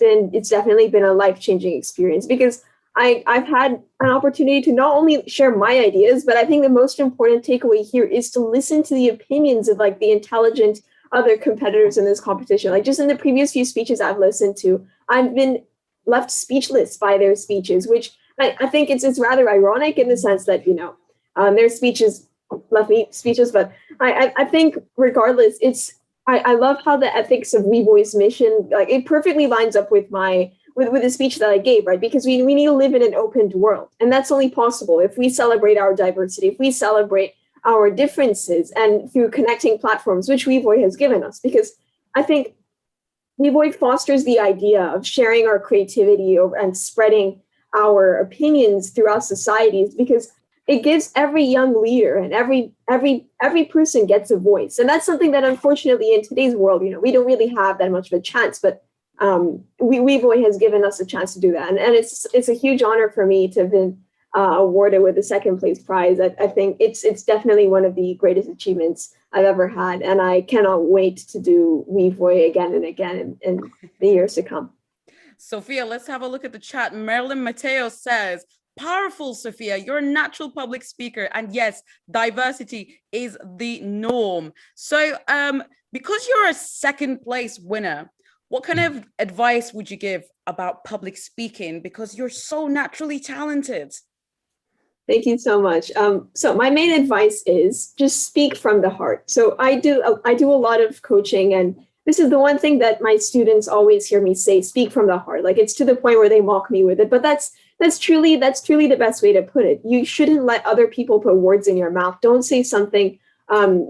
R: definitely been a life-changing experience because I've had an opportunity to not only share my ideas, but I think the most important takeaway here is to listen to the opinions of like the intelligent other competitors in this competition. Like just in the previous few speeches I've listened to, I've been left speechless by their speeches, which I think it's rather ironic in the sense that, you know, their speeches left me speechless, but I think regardless, I love how the ethics of WeVoi's mission, like it perfectly lines up with with the speech that I gave, right? Because we need to live in an open world, and that's only possible if we celebrate our diversity, if we celebrate our differences, and through connecting platforms, which WeVoi has given us. Because I think WeVoi fosters the idea of sharing our creativity and spreading our opinions throughout societies, because it gives every young leader and every person gets a voice. And that's something that unfortunately in today's world, you know, we don't really have that much of a chance, but WeVoi has given us a chance to do that. And it's a huge honor for me to have been awarded with the second place prize. I think it's definitely one of the greatest achievements I've ever had. And I cannot wait to do WeVoi again and again in the years to come.
A: Sophia, let's have a look at the chat. Marilyn Mateo says, powerful, Sophia. You're a natural public speaker. And yes, diversity is the norm. So because you're a second place winner, what kind of advice would you give about public speaking? Because you're so naturally talented.
R: Thank you so much. So my main advice is just speak from the heart. So I do a lot of coaching and This is the one thing that my students always hear me say, speak from the heart. Like, it's to the point where they mock me with it, but that's truly the best way to put it. You shouldn't let other people put words in your mouth. Don't say something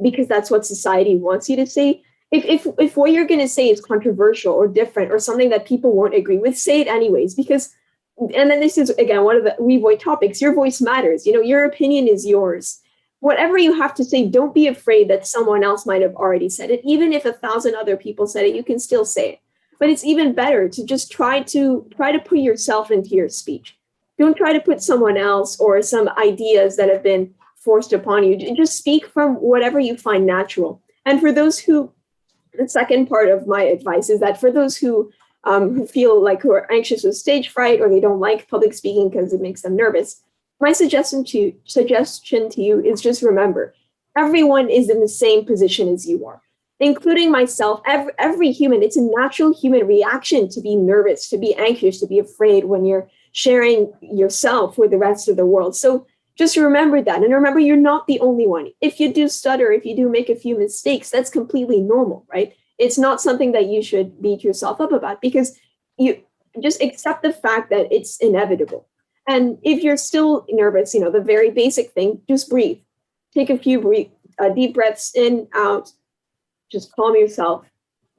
R: because that's what society wants you to say. If what you're going to say is controversial or different or something that people won't agree with, say it anyways. Because, and then this is again one of the WeVoi topics. Your voice matters. You know, your opinion is yours. Whatever you have to say, don't be afraid that someone else might have already said it. Even if 1,000 other people said it, you can still say it. But it's even better to just try to put yourself into your speech. Don't try to put someone else or some ideas that have been forced upon you. Just speak from whatever you find natural. And for those who, the second part of my advice is that for those who feel like who are anxious with stage fright or they don't like public speaking because it makes them nervous, my suggestion to you is just remember, everyone is in the same position as you are, including myself. Every human, it's a natural human reaction to be nervous, to be anxious, to be afraid when you're sharing yourself with the rest of the world. So just remember that, and remember you're not the only one. If you do stutter, if you do make a few mistakes, that's completely normal, right? It's not something that you should beat yourself up about, because you just accept the fact that it's inevitable. And if you're still nervous, the very basic thing, just breathe. Take a few deep breaths in, out, just calm yourself.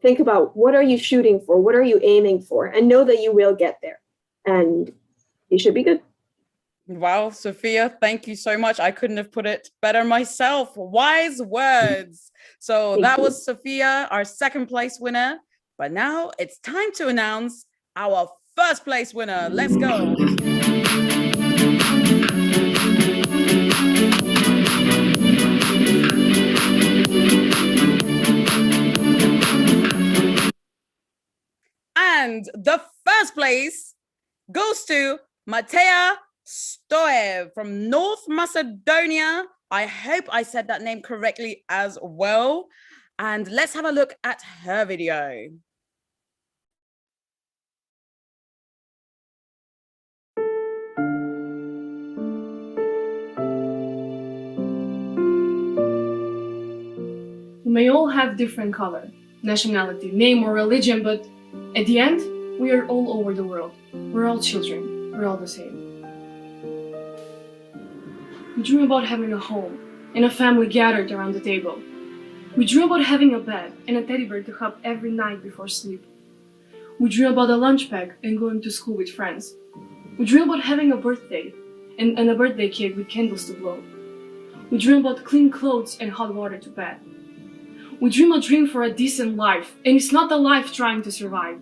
R: Think about, what are you shooting for? What are you aiming for? And know that you will get there. And you should be good.
A: Wow, Sophia, thank you so much. I couldn't have put it better myself. Wise words. So that was Sophia, our second place winner. But now it's time to announce our first place winner. Let's go. And the first place goes to Matea Stoev from North Macedonia. I hope I said that name correctly as well. And let's have a look at her video.
S: We may all have different color, nationality, name, or religion, but at the end, we are all over the world. We're all children. We're all the same. We dream about having a home and a family gathered around the table. We dream about having a bed and a teddy bear to hug every night before sleep. We dream about a lunch bag and going to school with friends. We dream about having a birthday and a birthday cake with candles to blow. We dream about clean clothes and hot water to bed. We dream a dream for a decent life, and it's not a life trying to survive.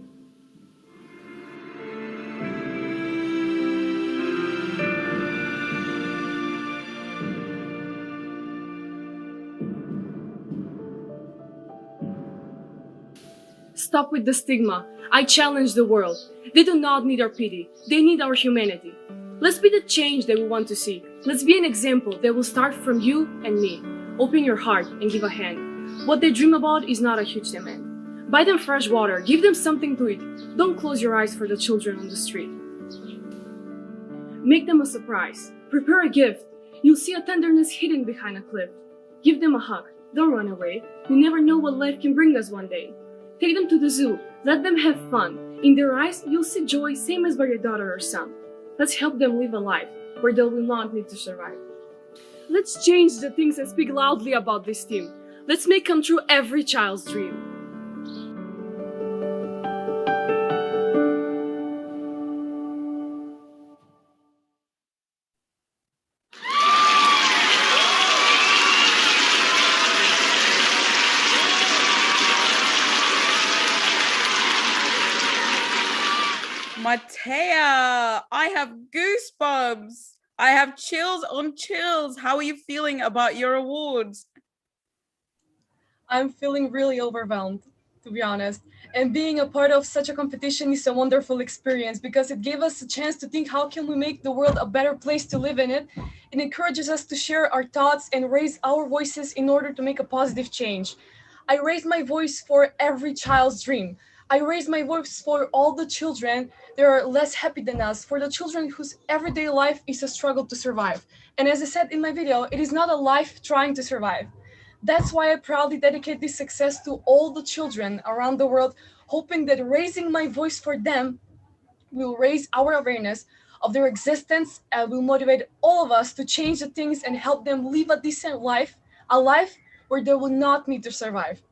S: Stop with the stigma. I challenge the world. They do not need our pity. They need our humanity. Let's be the change that we want to see. Let's be an example that will start from you and me. Open your heart and give a hand. What they dream about is not a huge demand. Buy them fresh water. Give them something to eat. Don't close your eyes for the children on the street. Make them a surprise. Prepare a gift. You'll see a tenderness hidden behind a cliff. Give them a hug. Don't run away. You never know what life can bring us one day. Take them to the zoo. Let them have fun. In their eyes, you'll see joy, same as by your daughter or son. Let's help them live a life where they will not need to survive. Let's change the things and speak loudly about this team. Let's make come true every child's dream.
A: Matea, I have goosebumps. I have chills on chills. How are you feeling about your awards?
T: I'm feeling really overwhelmed, to be honest. And being a part of such a competition is a wonderful experience because it gave us a chance to think, how can we make the world a better place to live in it? It encourages us to share our thoughts and raise our voices in order to make a positive change. I raise my voice for every child's dream. I raise my voice for all the children that are less happy than us, for the children whose everyday life is a struggle to survive. And as I said in my video, it is not a life trying to survive. That's why I proudly dedicate this success to all the children around the world, hoping that raising my voice for them will raise our awareness of their existence and will motivate all of us to change the things and help them live a decent life, a life where they will not need to survive.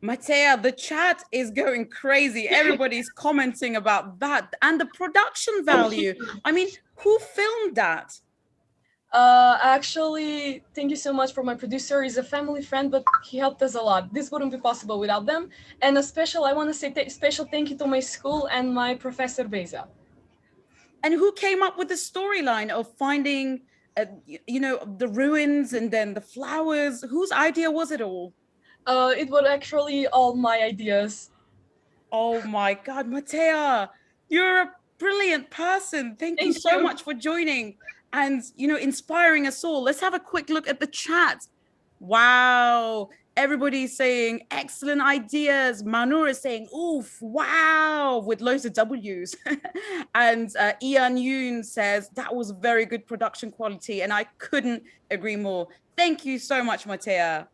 A: Matea, the chat is going crazy. Everybody's commenting about that and the production value. I mean, who filmed that?
T: Actually, thank you so much for my producer. He's a family friend, but he helped us a lot. This wouldn't be possible without them. And I want to say special thank you to my school and my professor Beza.
A: And who came up with the storyline of finding, the ruins and then the flowers? Whose idea was it all?
T: It was actually all my ideas.
A: Oh my God, Matea, you're a brilliant person. Thank you so much for joining and, inspiring us all. Let's have a quick look at the chat. Wow. Everybody's saying excellent ideas. Manur is saying, oof, wow, with loads of W's. And Ian Yoon says, that was very good production quality. And I couldn't agree more. Thank you so much, Matea.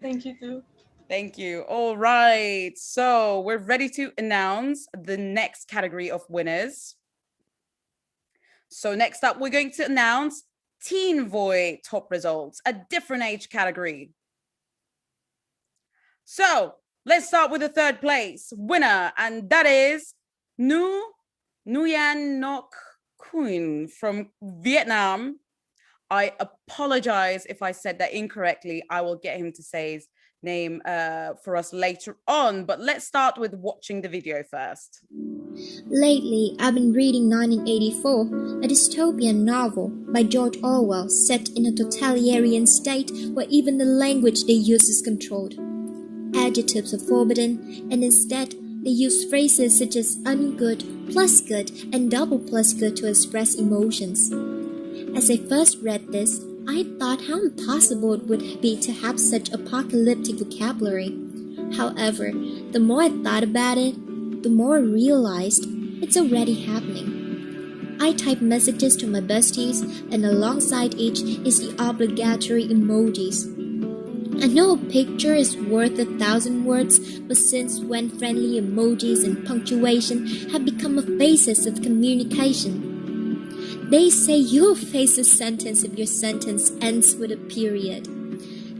T: Thank you too.
A: Thank you. All right. So we're ready to announce the next category of winners. So next up, we're going to announce Teen Voi top results, a different age category. So let's start with the third place winner, and that is Nguyen Ngoc Queen from Vietnam. I apologize if I said that incorrectly. I will get him to say his name for us later on, but let's start with watching the video first.
U: Lately, I've been reading 1984, a dystopian novel by George Orwell set in a totalitarian state where even the language they use is controlled. Adjectives are forbidden, and instead, they use phrases such as ungood, plus good, and double plus good to express emotions. As I first read this, I thought how impossible it would be to have such apocalyptic vocabulary. However, the more I thought about it, the more I realized it's already happening. I type messages to my besties, and alongside each is the obligatory emojis. I know a picture is worth 1,000 words, but since when friendly emojis and punctuation have become a basis of communication? They say you'll face a sentence if your sentence ends with a period.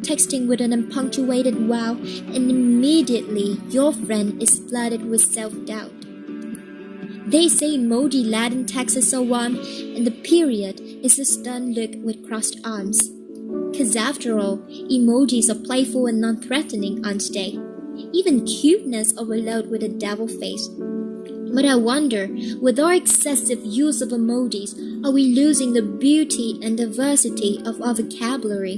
U: Texting with an unpunctuated wow, and immediately your friend is flooded with self-doubt. They say emoji Latin text is so warm, and the period is a stunned look with crossed arms. 'Cause after all, emojis are playful and non-threatening, aren't they? Even cuteness overload with a devil face. But I wonder, with our excessive use of emojis, are we losing the beauty and diversity of our vocabulary?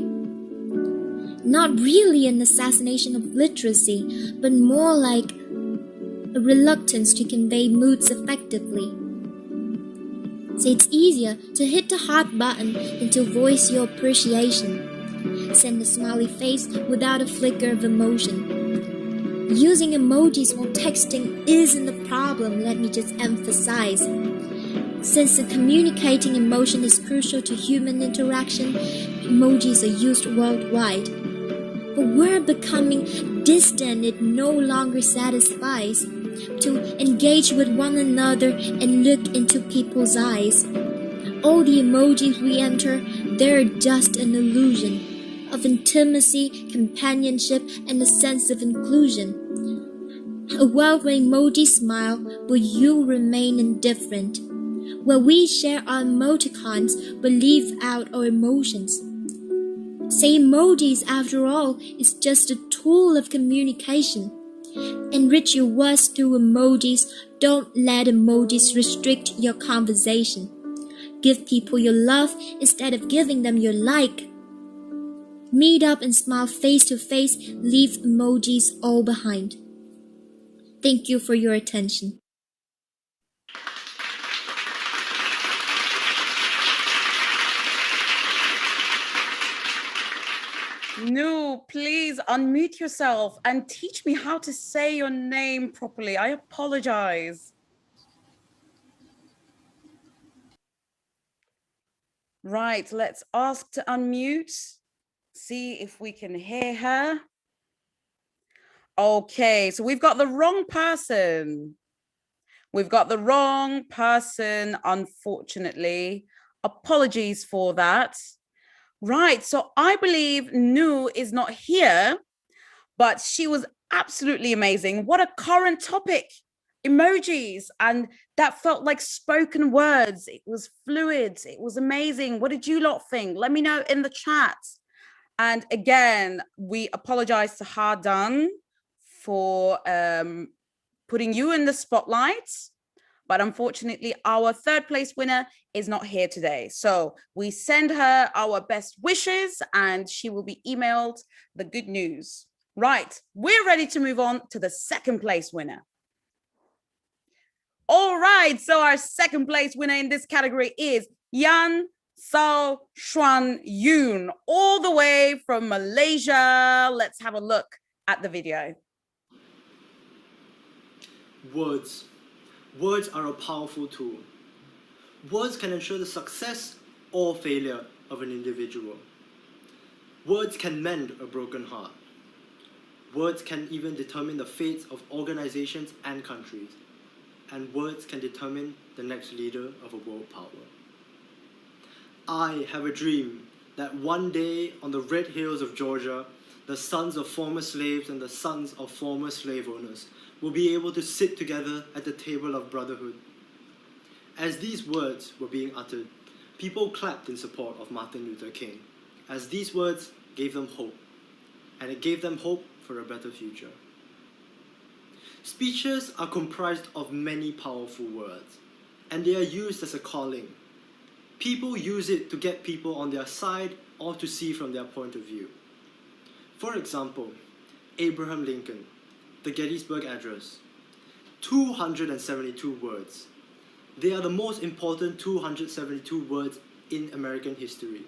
U: Not really an assassination of literacy, but more like a reluctance to convey moods effectively. So it's easier to hit the heart button than to voice your appreciation. Send a smiley face without a flicker of emotion. Using emojis while texting isn't the problem, let me just emphasize. Since the communicating emotion is crucial to human interaction, emojis are used worldwide. But we're becoming distant, it no longer satisfies to engage with one another and look into people's eyes. All the emojis we enter, they're just an illusion of intimacy, companionship, and a sense of inclusion. A world where emojis smile, but you remain indifferent. Where we share our emoticons, but leave out our emotions. Say emojis, after all, is just a tool of communication. Enrich your words through emojis. Don't let emojis restrict your conversation. Give people your love instead of giving them your like. Meet up and smile face to face, leave emojis all behind. Thank you for your attention.
A: No, please unmute yourself and teach me how to say your name properly. I apologize. Right, let's ask to unmute. see if we can hear her. Okay, so we've got the wrong person. We've got the wrong person, unfortunately. Apologies for that. Right, so I believe Nu is not here, but she was absolutely amazing. What a current topic. Emojis, and that felt like spoken words. It was fluid. It was amazing. What did you lot think? Let me know in the chat. And again, we apologize to Hardan for putting you in the spotlight. But unfortunately, our third place winner is not here today. So we send her our best wishes and she will be emailed the good news. Right, we're ready to move on to the second place winner. All right, so our second place winner in this category is Yan Sao Xuan Yoon, all the way from Malaysia. Let's have a look at the video.
D: Words. Words are a powerful tool. Words can ensure the success or failure of an individual. Words can mend a broken heart. Words can even determine the fates of organizations and countries. And words can determine the next leader of a world power. I have a dream that one day on the red hills of Georgia, the sons of former slaves and the sons of former slave owners will be able to sit together at the table of brotherhood. As these words were being uttered, people clapped in support of Martin Luther King, as these words gave them hope, and it gave them hope for a better future. Speeches are comprised of many powerful words, and they are used as a calling. People use it to get people on their side or to see from their point of view. For example, Abraham Lincoln, the Gettysburg Address, 272 words. They are the most important 272 words in American history.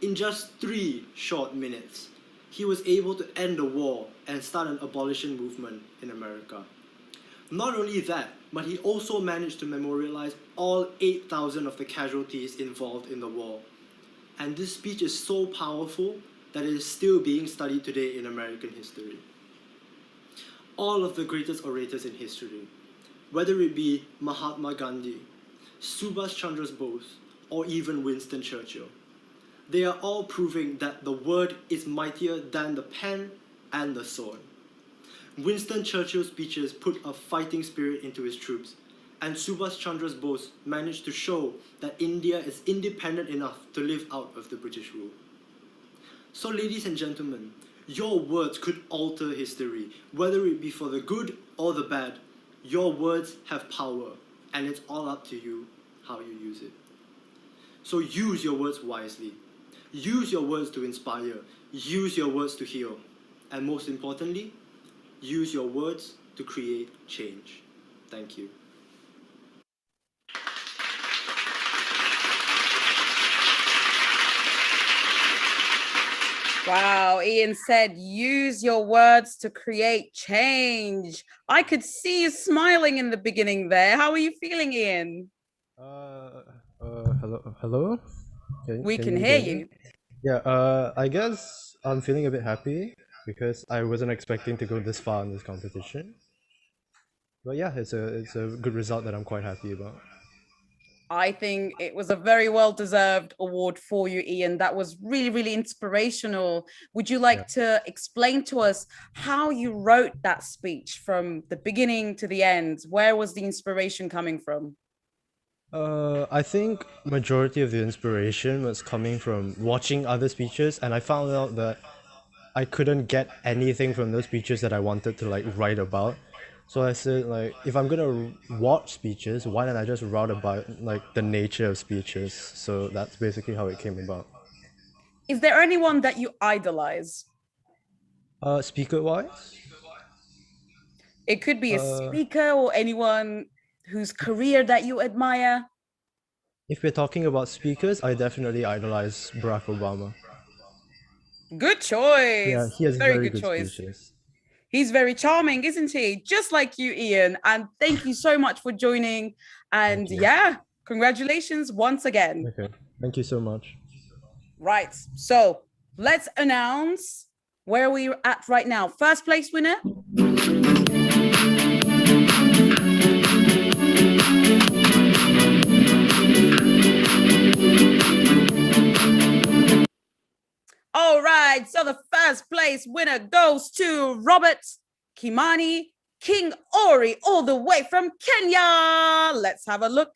D: In just 3 short minutes, he was able to end the war and start an abolition movement in America. Not only that, but he also managed to memorialize all 8,000 of the casualties involved in the war. And this speech is so powerful that it is still being studied today in American history. All of the greatest orators in history, whether it be Mahatma Gandhi, Subhash Chandra Bose, or even Winston Churchill, they are all proving that the word is mightier than the pen and the sword. Winston Churchill's speeches put a fighting spirit into his troops, and Subhash Chandra Bose managed to show that India is independent enough to live out of the British rule. So ladies and gentlemen, your words could alter history, whether it be for the good or the bad. Your words have power, and it's all up to you how you use it. So use your words wisely. Use your words to inspire. Use your words to heal. And most importantly, use your words to create change. Thank you.
A: Wow, Ian said, use your words to create change. I could see you smiling in the beginning there. How are you feeling, Ian?
V: Hello?
A: We can
V: you
A: hear
V: me?
A: you.
V: Yeah, I guess I'm feeling a bit happy because I wasn't expecting to go this far in this competition. But yeah, it's a good result that I'm quite happy about.
A: I think it was a very well-deserved award for you, Ian. That was really, really inspirational. Would you like to explain to us how you wrote that speech from the beginning to the end? Where was the inspiration coming from?
V: I think majority of the inspiration was coming from watching other speeches, and I found out that I couldn't get anything from those speeches that I wanted to like write about. So I said, like, if I'm gonna watch speeches, why don't I just write about like the nature of speeches? So that's basically how it came about.
A: Is there anyone that you idolize?
V: Speaker wise?
A: It could be a speaker or anyone whose career that you admire.
V: If we're talking about speakers, I definitely idolize Barack Obama.
A: Good choice.
V: Yeah, he has
A: very
V: very
A: good choice.
V: speeches.
A: He's very charming, isn't he? Just like you, Ian. And thank you so much for joining. And yeah, congratulations once again.
V: Okay, thank you so much.
A: Right. So let's announce where we're at right now. First place winner. All right, so the first place winner goes to Robert Kimani King Ori, all the way from Kenya. Let's have a look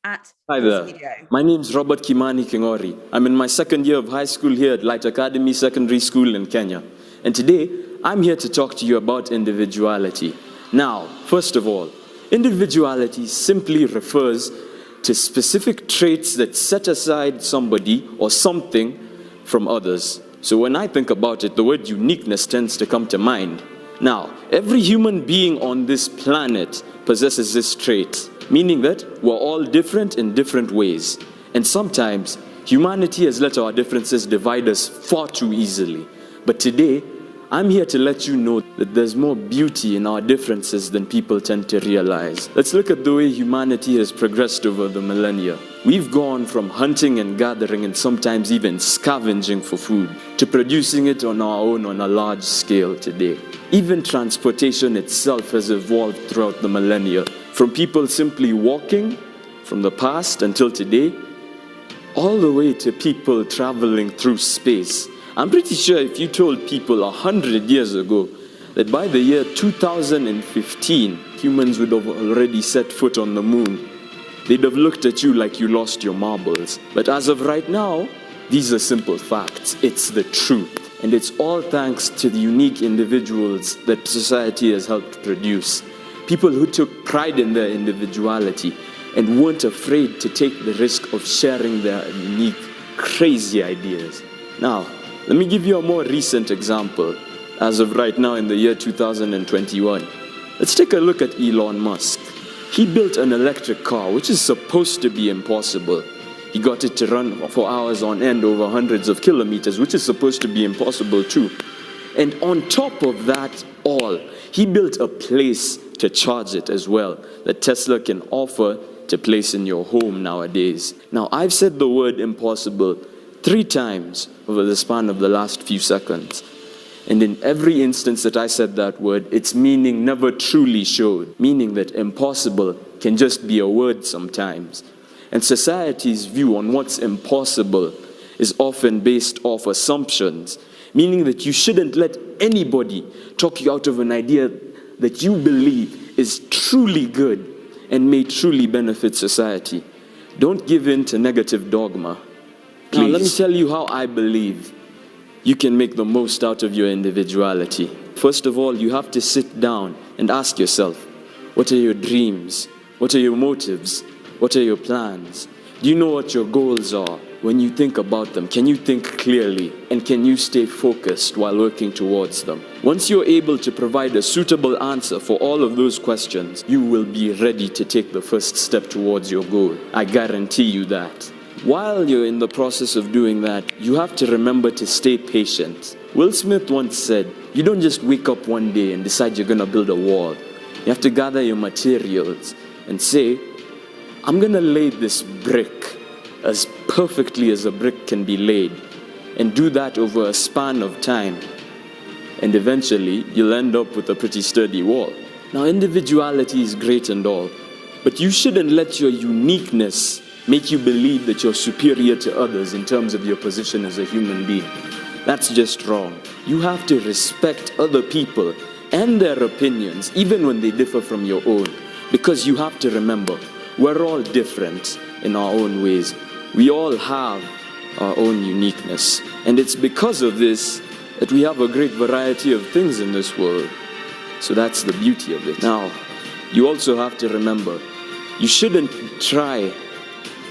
A: at
C: Hi
A: his
C: there.
A: video.
C: My name's Robert Kimani Kingori. I'm in my second year of high school here at Light Academy Secondary School in Kenya. And today, I'm here to talk to you about individuality. Now, first of all, individuality simply refers to specific traits that set aside somebody or something from others. So when I think about it, the word uniqueness tends to come to mind. Now, every human being on this planet possesses this trait, meaning that we're all different in different ways. And sometimes, humanity has let our differences divide us far too easily. But today, I'm here to let you know that there's more beauty in our differences than people tend to realize. Let's look at the way humanity has progressed over the millennia. We've gone from hunting and gathering and sometimes even scavenging for food to producing it on our own on a large scale today. Even transportation itself has evolved throughout the millennia, from people simply walking from the past until today, all the way to people traveling through space. I'm pretty sure if you told people 100 years ago that by the year 2015, humans would have already set foot on the moon, they'd have looked at you like you lost your marbles. But as of right now, these are simple facts. It's the truth. And it's all thanks to the unique individuals that society has helped produce. People who took pride in their individuality and weren't afraid to take the risk of sharing their unique, crazy ideas. Now, let me give you a more recent example. As of right now in the year 2021, let's take a look at Elon Musk. He built an electric car, which is supposed to be impossible. He got it to run for hours on end over hundreds of kilometers, which is supposed to be impossible too. And on top of that all, he built a place to charge it as well, that Tesla can offer to place in your home nowadays. Now, I've said the word impossible 3 times over the span of the last few seconds. And in every instance that I said that word, its meaning never truly showed, meaning that impossible can just be a word sometimes. And society's view on what's impossible is often based off assumptions, meaning that you shouldn't let anybody talk you out of an idea that you believe is truly good and may truly benefit society. Don't give in to negative dogma. Please. Now, let me tell you how I believe you can make the most out of your individuality. First of all, you have to sit down and ask yourself, what are your dreams? What are your motives? What are your plans? Do you know what your goals are? When you think about them, can you think clearly? And can you stay focused while working towards them? Once you're able to provide a suitable answer for all of those questions, you will be ready to take the first step towards your goal. I guarantee you that. While you're in the process of doing that, you have to remember to stay patient. Will Smith once said, you don't just wake up one day and decide you're gonna build a wall. You have to gather your materials and say, I'm gonna lay this brick as perfectly as a brick can be laid, and do that over a span of time. And eventually, you'll end up with a pretty sturdy wall. Now, individuality is great and all, but you shouldn't let your uniqueness make you believe that you're superior to others in terms of your position as a human being. That's just wrong. You have to respect other people and their opinions, even when they differ from your own, because you have to remember, we're all different in our own ways. We all have our own uniqueness. And it's because of this that we have a great variety of things in this world. So that's the beauty of it. Now, you also have to remember, you shouldn't try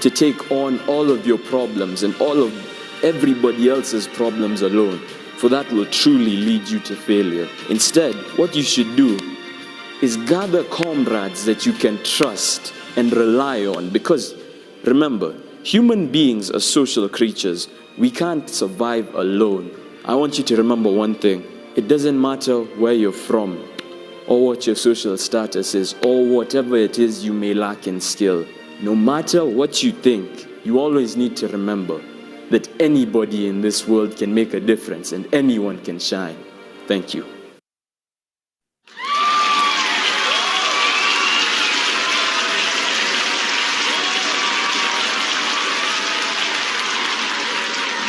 C: to take on all of your problems and all of everybody else's problems alone, for that will truly lead you to failure. Instead, what you should do is gather comrades that you can trust and rely on, because remember, human beings are social creatures. We can't survive alone. I want you to remember one thing. It doesn't matter where you're from, or what your social status is, or whatever it is you may lack in skill. No matter what you think, you always need to remember that anybody in this world can make a difference and anyone can shine. Thank you.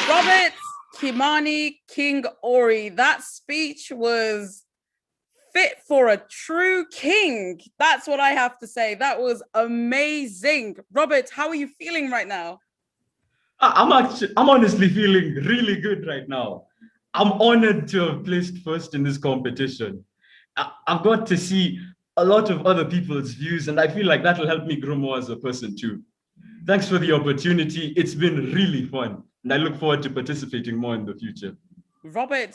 A: Robert Kimani King Ori, that speech was fit for a true king. That's what I have to say. That was amazing. Robert, how are you feeling right now?
M: I'm honestly feeling really good right now. I'm honored to have placed first in this competition. I've got to see a lot of other people's views, and I feel like that'll help me grow more as a person too. Thanks for the opportunity. It's been really fun, and I look forward to participating more in the future.
A: Robert,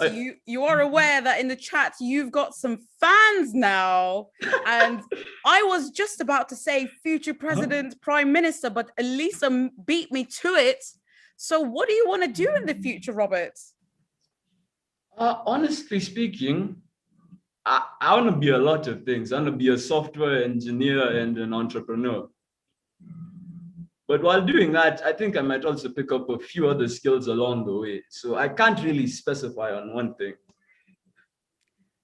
A: you are aware that in the chat you've got some fans now, and I was just about to say future president, prime minister, but Elisa beat me to it. So what do you want to do in the future, Robert?
M: Honestly speaking, I want to be a lot of things. I want to be a software engineer and an entrepreneur. But while doing that, I think I might also pick up a few other skills along the way. So I can't really specify on one thing.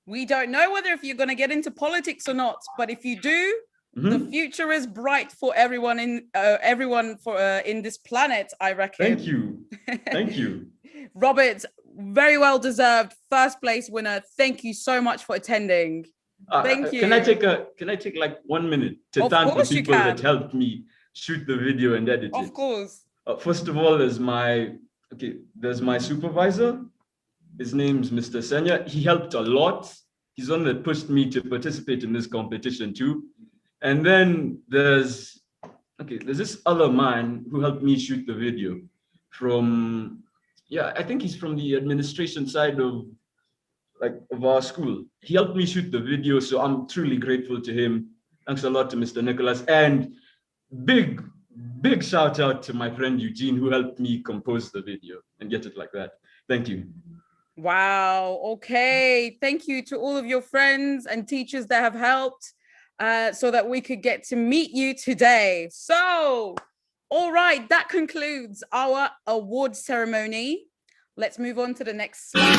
A: We don't know whether if you're going to get into politics or not, but if you do, the future is bright for everyone in in this planet, I reckon.
M: Thank you. Thank you.
A: Robert, very well deserved first place winner. Thank you so much for attending. Thank you.
M: Can I take like 1 minute to thank the people that helped me shoot the video and edit it?
A: Of course.
M: First of all, there's my supervisor. His name's Mr. Senya. He helped a lot. He's the one that pushed me to participate in this competition too. And then there's this other man who helped me shoot the video I think he's from the administration side of our school. He helped me shoot the video, so I'm truly grateful to him. Thanks a lot to Mr. Nicholas, and big shout out to my friend Eugene, who helped me compose the video and get it like that. Thank you.
A: Wow. Okay. Thank you to all of your friends and teachers that have helped so that we could get to meet you today. So, all right, that concludes our award ceremony. Let's move on to the next slide.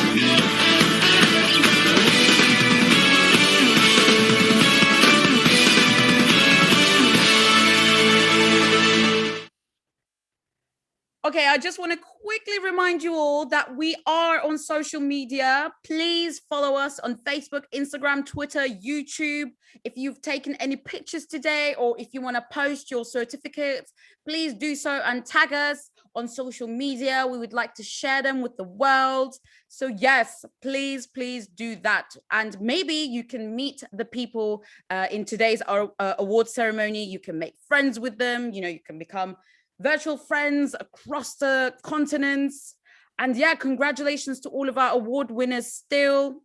A: Okay, I just want to quickly remind you all that we are on social media. Please follow us on Facebook, Instagram, Twitter, YouTube. If you've taken any pictures today or if you want to post your certificates, please do so and tag us on social media. We would like to share them with the world. So yes, please do that. And maybe you can meet the people in today's award ceremony. You can make friends with them. You know, you can become virtual friends across the continents. And yeah, congratulations to all of our award winners still.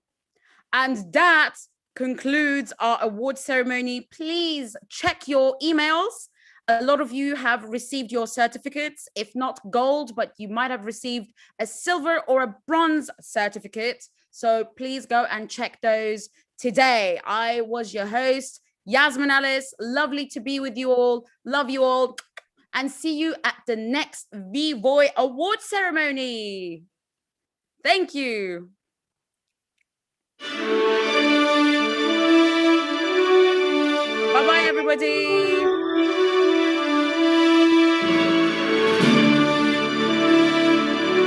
A: And that concludes our award ceremony. Please check your emails. A lot of you have received your certificates, if not gold, but you might have received a silver or a bronze certificate. So please go and check those today. I was your host, Yasmin Alice. Lovely to be with you all. Love you all. And see you at the next WeVoi award ceremony. Thank you. Bye-bye, everybody.